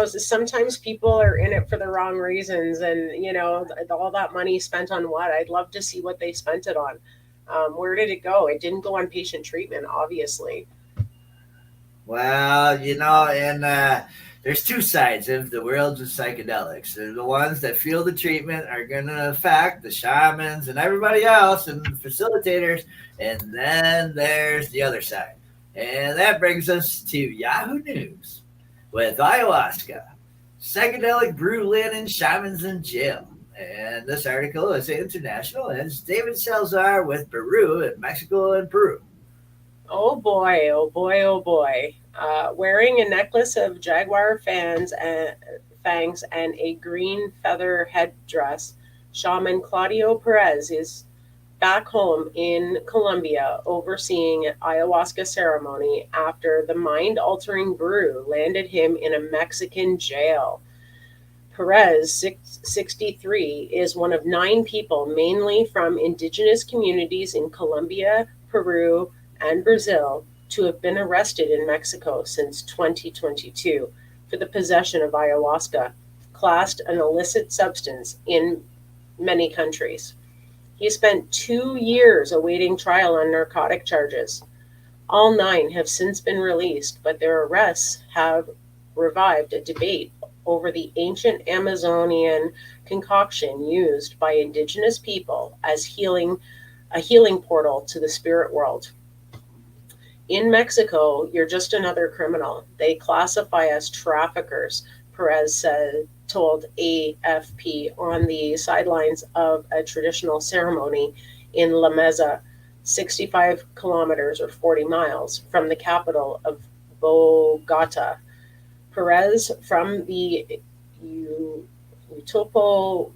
[SPEAKER 4] sometimes people are in it for the wrong reasons, and all that money spent on what? I'd love to see what they spent it on. Where did it go? It didn't go on patient treatment, obviously.
[SPEAKER 3] Well, and there's two sides of the world of psychedelics. They're the ones that feel the treatment are going to affect the shamans and everybody else and the facilitators, and then there's the other side. And that brings us to Yahoo News. With ayahuasca, psychedelic brew landing shamans in jail. And this article is international, and it's David Salazar with Peru and Mexico and Peru.
[SPEAKER 4] Oh boy. Wearing a necklace of jaguar fangs and a green feather headdress, shaman Claudio Perez is back home in Colombia overseeing an ayahuasca ceremony after the mind-altering brew landed him in a Mexican jail. Perez, 63, is one of 9 people, mainly from indigenous communities in Colombia, Peru, and Brazil, to have been arrested in Mexico since 2022 for the possession of ayahuasca, classed an illicit substance in many countries. He spent 2 years awaiting trial on narcotic charges. All 9 have since been released, but their arrests have revived a debate over the ancient Amazonian concoction used by indigenous people as a healing portal to the spirit world. In Mexico, you're just another criminal. They classify us traffickers, Perez told AFP on the sidelines of a traditional ceremony in La Mesa, 65 kilometers or 40 miles from the capital of Bogota. Perez from the Utopo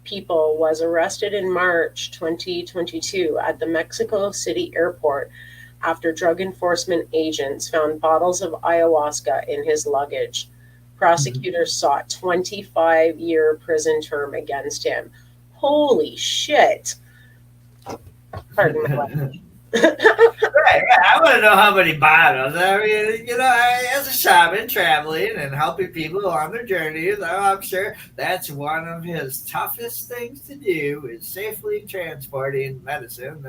[SPEAKER 4] people was arrested in March 2022 at the Mexico City airport after drug enforcement agents found bottles of ayahuasca in his luggage. Prosecutors sought 25-year prison term against him. Holy shit. Pardon my language.
[SPEAKER 3] Right. I want to know how many bottles. I mean, as a shaman traveling and helping people on their journeys, I'm sure that's one of his toughest things to do is safely transporting medicine.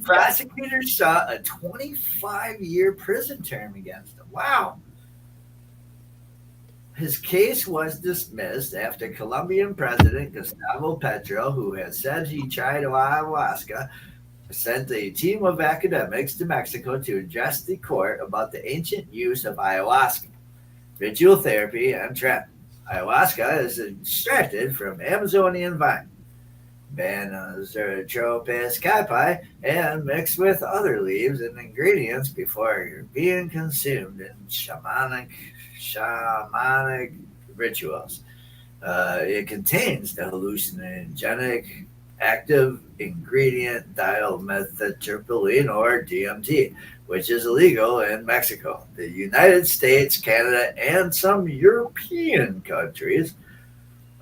[SPEAKER 3] Prosecutors sought a 25-year prison term against him. Wow. His case was dismissed after Colombian President Gustavo Petro, who has said he tried ayahuasca, sent a team of academics to Mexico to address the court about the ancient use of ayahuasca, ritual therapy, and treatment. Ayahuasca is extracted from Amazonian vine, Banisotropis caipi, and mixed with other leaves and ingredients before being consumed in shamanic rituals. It contains the hallucinogenic active ingredient dimethyltryptamine, or DMT, which is illegal in Mexico, the United States, Canada, and some European countries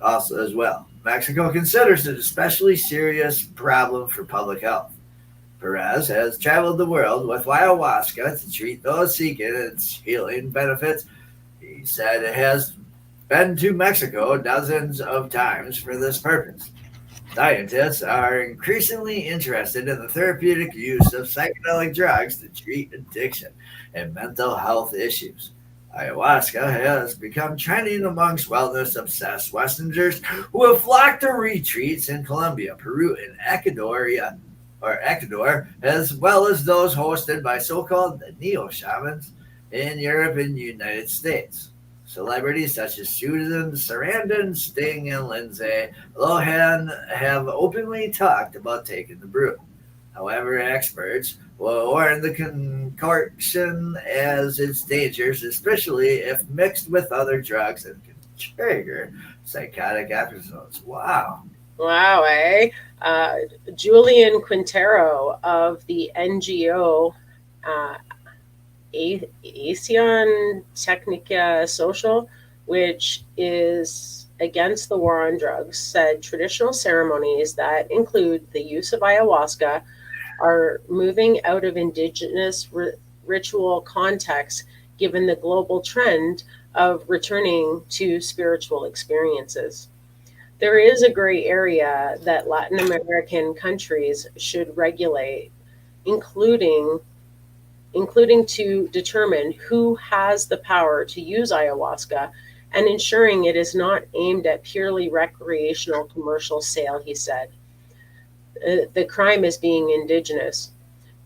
[SPEAKER 3] also as well. Mexico considers it a especially serious problem for public health. Perez has traveled the world with ayahuasca to treat those seeking its healing benefits. He said it has been to Mexico dozens of times for this purpose. Scientists are increasingly interested in the therapeutic use of psychedelic drugs to treat addiction and mental health issues. Ayahuasca has become trending amongst wellness obsessed Westerners who have flocked to retreats in Colombia, Peru, and Ecuador, as well as those hosted by so called neo shamans in Europe and the United States. Celebrities such as Susan Sarandon, Sting, and Lindsay Lohan have openly talked about taking the brew. However, experts will warn the concoction as its dangers, especially if mixed with other drugs and can trigger psychotic episodes. Wow.
[SPEAKER 4] Wow, eh? Julian Quintero of the NGO Acción Técnica Social, which is against the war on drugs, said traditional ceremonies that include the use of ayahuasca are moving out of indigenous ritual context given the global trend of returning to spiritual experiences. There is a gray area that Latin American countries should regulate, including to determine who has the power to use ayahuasca and ensuring it is not aimed at purely recreational commercial sale, he said. The crime is being indigenous.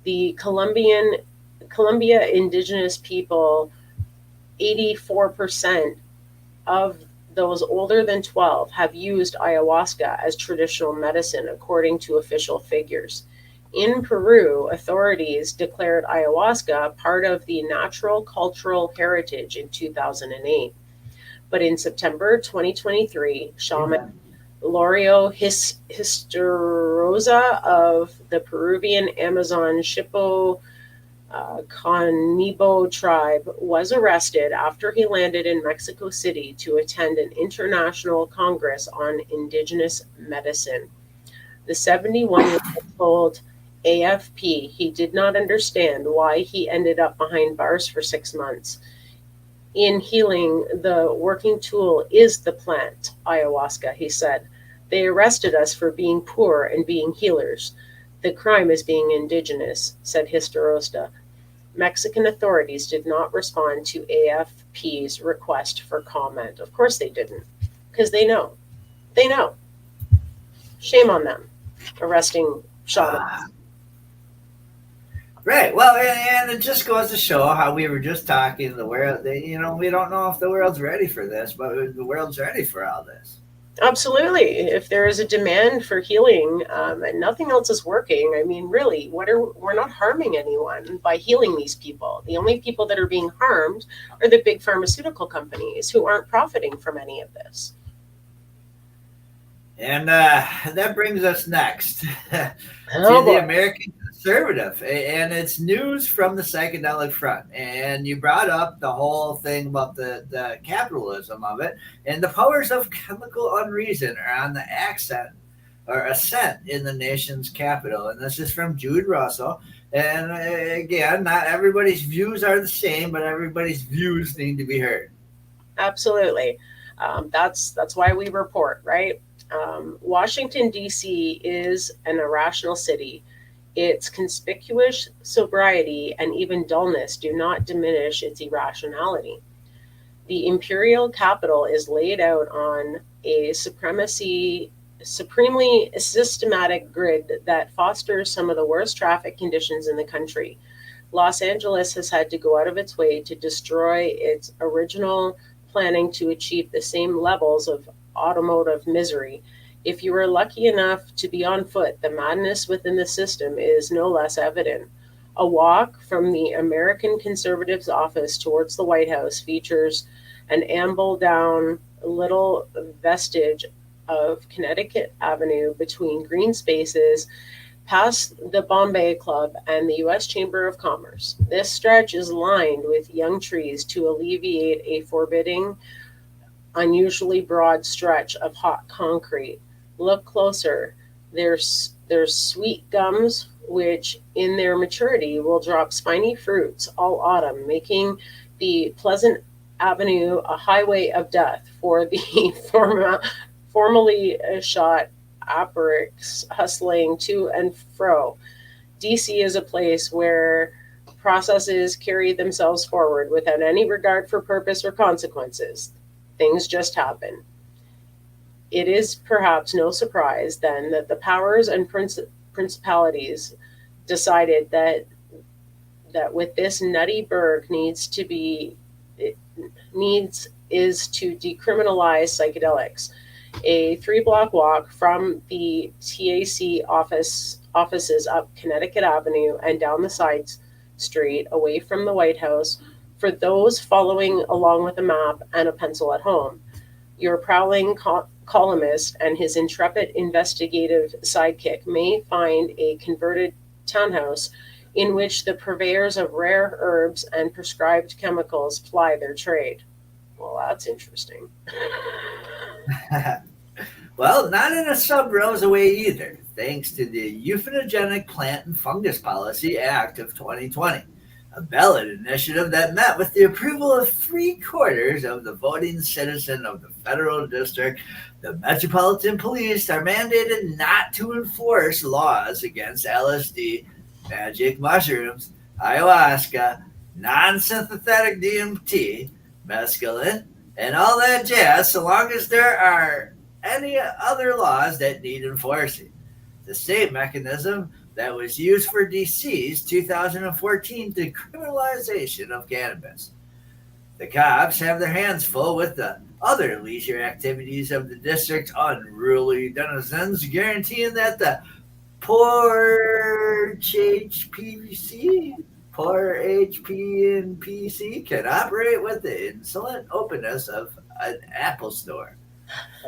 [SPEAKER 4] The Colombia indigenous people, 84% of those older than 12 have used ayahuasca as traditional medicine, according to official figures. In Peru, authorities declared ayahuasca part of the natural cultural heritage in 2008. But in September 2023, shaman Lorio Histarosa of the Peruvian Amazon Shipo Canibo tribe was arrested after he landed in Mexico City to attend an international congress on indigenous medicine. The 71-year-old AFP he did not understand why he ended up behind bars for 6 months. In healing, the working tool is the plant, ayahuasca, he said. They arrested us for being poor and being healers. The crime is being indigenous, said Histarosta. Mexican authorities did not respond to AFP's request for comment. Of course they didn't, because they know. They know. Shame on them, arresting shamans.
[SPEAKER 3] Right. Well, and it just goes to show how we were just talking. The world, we don't know if the world's ready for this, but the world's ready for all this.
[SPEAKER 4] Absolutely. If there is a demand for healing and nothing else is working, I mean, really, we're not harming anyone by healing these people. The only people that are being harmed are the big pharmaceutical companies who aren't profiting from any of this.
[SPEAKER 3] And that brings us next to the American Conservative, and it's news from the psychedelic front. And you brought up the whole thing about the capitalism of it, and the powers of chemical unreason are on the ascent in the nation's capital. And this is from Jude Russell. And again, not everybody's views are the same, but everybody's views need to be heard.
[SPEAKER 4] Absolutely. That's why we report, right? Washington, D.C. is an irrational city. Its conspicuous sobriety and even dullness do not diminish its irrationality. The imperial capital is laid out on a supremely systematic grid that fosters some of the worst traffic conditions in the country. Los Angeles has had to go out of its way to destroy its original planning to achieve the same levels of automotive misery. If you are lucky enough to be on foot, the madness within the system is no less evident. A walk from the American Conservatives' office towards the White House features an amble down little vestige of Connecticut Avenue between green spaces past the Bombay Club and the U.S. Chamber of Commerce. This stretch is lined with young trees to alleviate a forbidding, unusually broad stretch of hot concrete. Look closer. There's sweet gums, which in their maturity will drop spiny fruits all autumn, making the Pleasant Avenue a highway of death for the formerly shot appareils hustling to and fro. DC is a place where processes carry themselves forward without any regard for purpose or consequences. Things just happen. It is perhaps no surprise then that the powers and principalities decided that with this nutty burg is to decriminalize psychedelics. A 3-block walk from the TAC offices up Connecticut Avenue and down the side street away from the White House. For those following along with a map and a pencil at home, your prowling columnist and his intrepid investigative sidekick may find a converted townhouse in which the purveyors of rare herbs and prescribed chemicals ply their trade. Well, that's interesting.
[SPEAKER 3] Well, not in a sub-rosa way either, thanks to the Euthanogenic Plant and Fungus Policy Act of 2020, a ballot initiative that met with the approval of 3/4 of the voting citizen of the federal district. The Metropolitan Police are mandated not to enforce laws against LSD, magic mushrooms, ayahuasca, non-synthetic DMT, mescaline, and all that jazz, so long as there are any other laws that need enforcing. The same mechanism that was used for DC's 2014 decriminalization of cannabis. The cops have their hands full with the other leisure activities of the district's unruly denizens, guaranteeing that the poor HP and PC can operate with the insolent openness of an Apple store.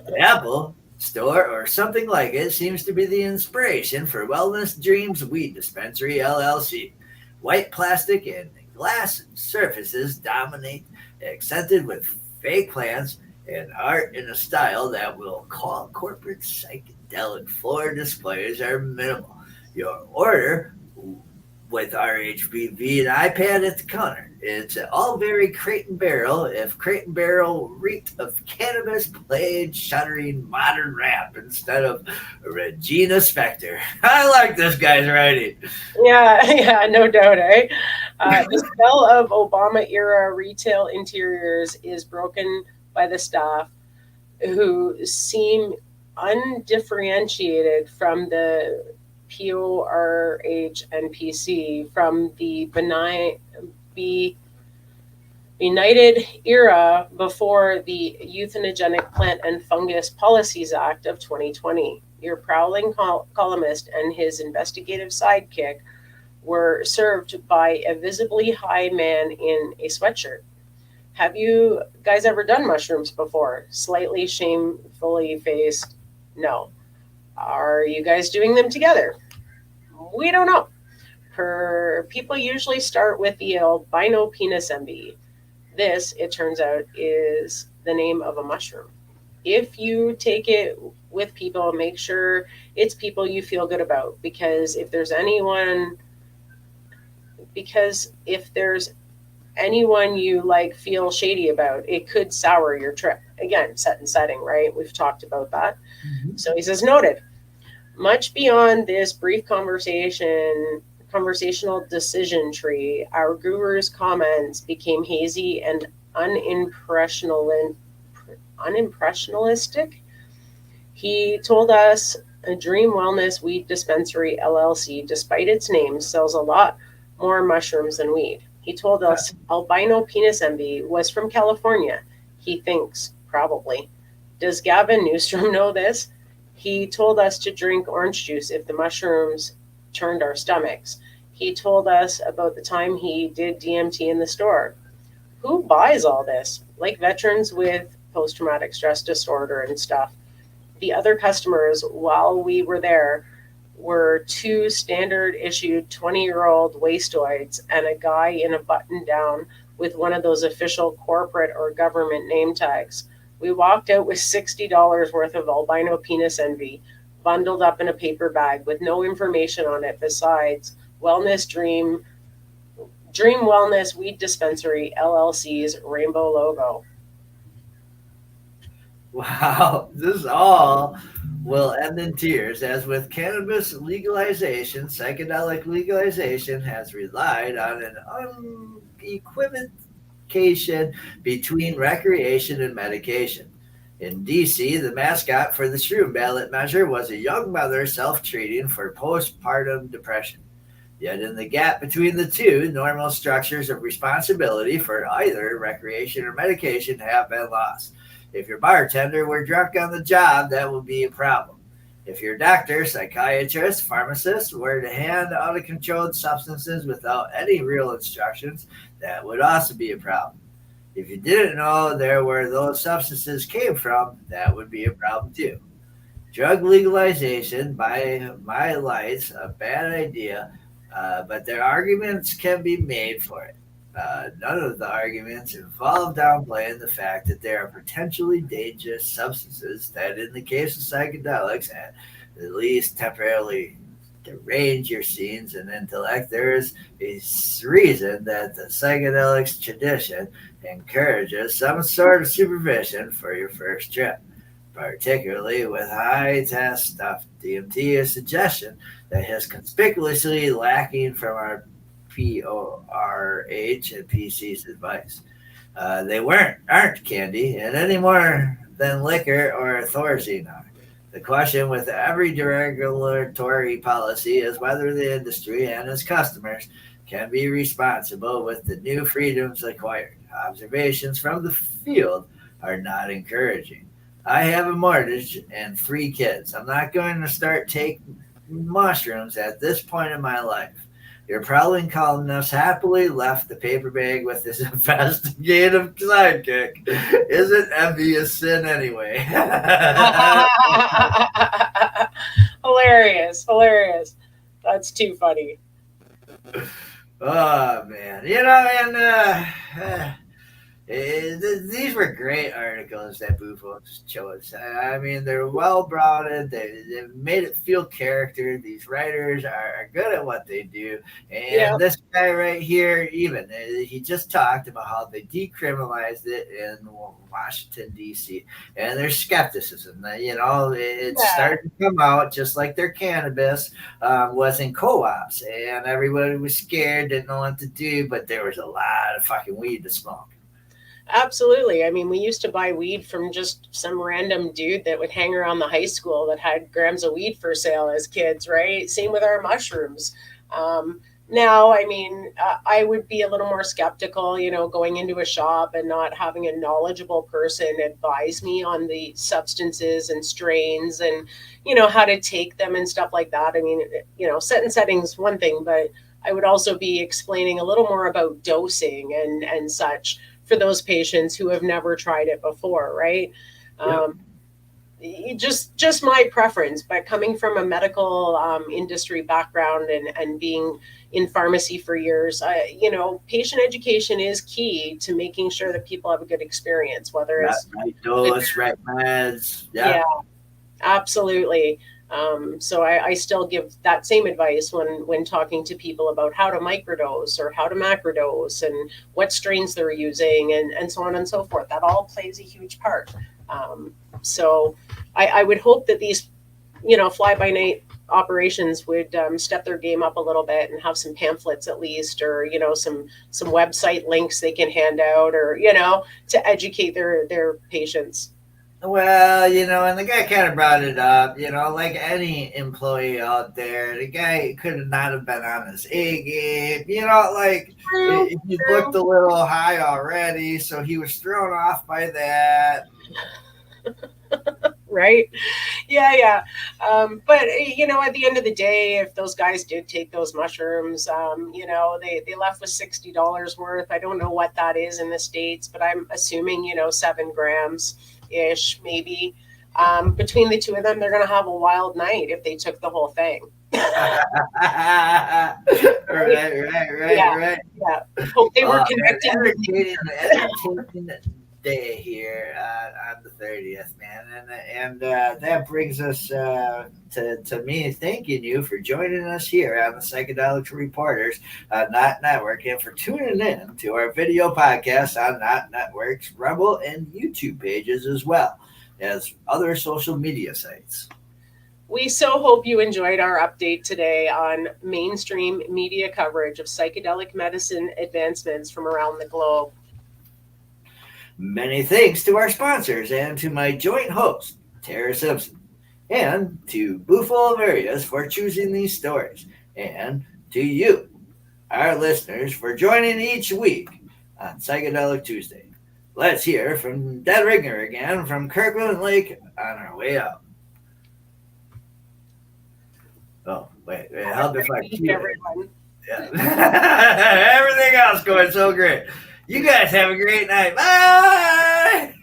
[SPEAKER 3] The Apple Store, or something like it, seems to be the inspiration for Wellness Dreams Weed Dispensary, LLC. White plastic and glass surfaces dominate, accented with fake plants and art in a style that we'll call corporate psychedelic. Floor displays are minimal. Your order with RHBV and iPad at the counter. It's all very Crate and Barrel. If Crate and Barrel reeked of cannabis, played shuddering modern rap instead of Regina Spektor. I like this guy's writing.
[SPEAKER 4] Yeah, no doubt, eh? The spell of Obama-era retail interiors is broken by the staff who seem undifferentiated from the PORH and PC from the benighted era before the Euthanogenic Plant and Fungus Policies Act of 2020. Your prowling columnist and his investigative sidekick were served by a visibly high man in a sweatshirt. Have you guys ever done mushrooms before? Slightly shamefully faced, no. Are you guys doing them together? We don't know. People usually start with the albino penis MB. This, it turns out, is the name of a mushroom. If you take it with people, make sure it's people you feel good about, because if there's anyone you like feel shady about, it could sour your trip. Again, set and setting, right? We've talked about that. Mm-hmm. So he says, noted. Much beyond this brief conversational decision tree, our guru's comments became hazy and unimpressionistic. He told us a Dream Wellness Weed Dispensary LLC, despite its name, sells a lot more mushrooms than weed. He told us albino penis MB was from California. He thinks, probably. Does Gavin Newstrom know this? He told us to drink orange juice if the mushrooms turned our stomachs. He told us about the time he did DMT in the store. Who buys all this? Like veterans with post-traumatic stress disorder and stuff. The other customers, while we were there, were 2 standard issued 20-year-old wastoids and a guy in a button down with one of those official corporate or government name tags. We walked out with $60 worth of albino penis envy, bundled up in a paper bag with no information on it besides Wellness Dream Wellness Weed Dispensary LLC's rainbow logo.
[SPEAKER 3] Wow, this all will end in tears. As with cannabis legalization, psychedelic legalization has relied on an unequivocation between recreation and medication. In DC, the mascot for the shroom ballot measure was a young mother self-treating for postpartum depression. Yet in the gap between the two, normal structures of responsibility for either recreation or medication have been lost. If your bartender were drunk on the job, that would be a problem. If your doctor, psychiatrist, pharmacist were to hand out controlled substances without any real instructions, that would also be a problem. If you didn't know where those substances came from, that would be a problem too. Drug legalization, by my lights, a bad idea, but their arguments can be made for it. None of the arguments involve downplaying the fact that there are potentially dangerous substances that, in the case of psychedelics, at least temporarily derange your scenes and intellect. There is a reason that the psychedelics tradition encourages some sort of supervision for your first trip, particularly with high test stuff. DMT is a suggestion that is conspicuously lacking from our PORH and PC's advice. They aren't candy, and any more than liquor or Thorazine are. The question with every regulatory policy is whether the industry and its customers can be responsible with the new freedoms acquired. Observations from the field are not encouraging. I have a mortgage and 3 kids. I'm not going to start taking mushrooms at this point in my life. Your prowling columnist happily left the paper bag with his investigative sidekick. Isn't envy a sin anyway?
[SPEAKER 4] Hilarious. That's too funny.
[SPEAKER 3] Oh, man. These were great articles that Bufo chose. I mean, they're well brought in. They made it feel character. These writers are good at what they do. And This guy right here, even, he just talked about how they decriminalized it in Washington, D.C. And there's skepticism. It started to come out just like their cannabis was in co-ops. And everybody was scared, didn't know what to do, but there was a lot of fucking weed to smoke.
[SPEAKER 4] Absolutely. I mean, we used to buy weed from just some random dude that would hang around the high school that had grams of weed for sale as kids, right? Same with our mushrooms. Now, I mean, I would be a little more skeptical, going into a shop and not having a knowledgeable person advise me on the substances and strains and, how to take them and stuff like that. I mean, set and setting's one thing, but I would also be explaining a little more about dosing and such for those patients who have never tried it before, right? Yep. Just my preference, but coming from a medical industry background and being in pharmacy for years, patient education is key to making sure that people have a good experience, whether it's
[SPEAKER 3] right dose, right meds.
[SPEAKER 4] Yeah, absolutely. So I still give that same advice when talking to people about how to microdose or how to macrodose and what strains they're using and so on and so forth. That all plays a huge part. So I would hope that these, fly-by-night operations would step their game up a little bit and have some pamphlets at least, or, some website links they can hand out, or, to educate their patients.
[SPEAKER 3] Well, and the guy kind of brought it up, like any employee out there, the guy could not have been on his A game, if he looked a little high already, so he was thrown off by that.
[SPEAKER 4] Right? Yeah. But, at the end of the day, if those guys did take those mushrooms, they left with $60 worth. I don't know what that is in the States, but I'm assuming, 7 grams ish, maybe. Between the two of them, they're going to have a wild night if they took the whole thing.
[SPEAKER 3] right.
[SPEAKER 4] Yeah. Hope they were connected.
[SPEAKER 3] Entertaining day here on the 30th, man, and that brings us to me thanking you for joining us here on the Psychedelic Reporters NOK Network, and for tuning in to our video podcast on NOK Network's Rumble and YouTube pages, as well as other social media sites.
[SPEAKER 4] We so hope you enjoyed our update today on mainstream media coverage of psychedelic medicine advancements from around the globe.
[SPEAKER 3] Many thanks to our sponsors and to my joint host, Tarra Simpson, and to Bufo Varias for choosing these stories, and to you, our listeners, for joining each week on Psychedelic Tuesday. Let's hear from Dead Ringer again from Kirkland Lake on our way out. Oh, wait, how do I keep everyone? Yeah. Everything else going so great. You guys have a great night. Bye!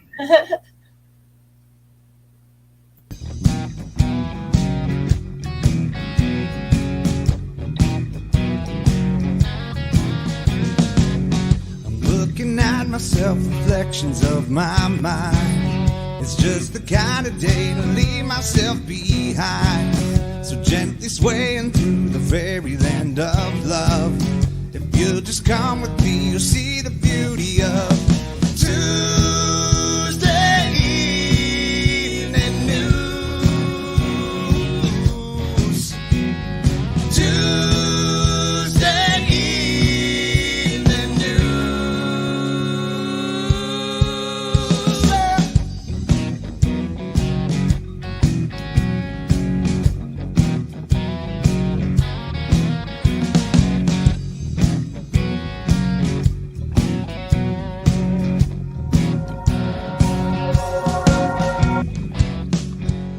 [SPEAKER 2] I'm looking at myself, reflections of my mind. It's just the kind of day to leave myself behind. So gently swaying through the fairyland of love. If you'll just come with me, you'll see the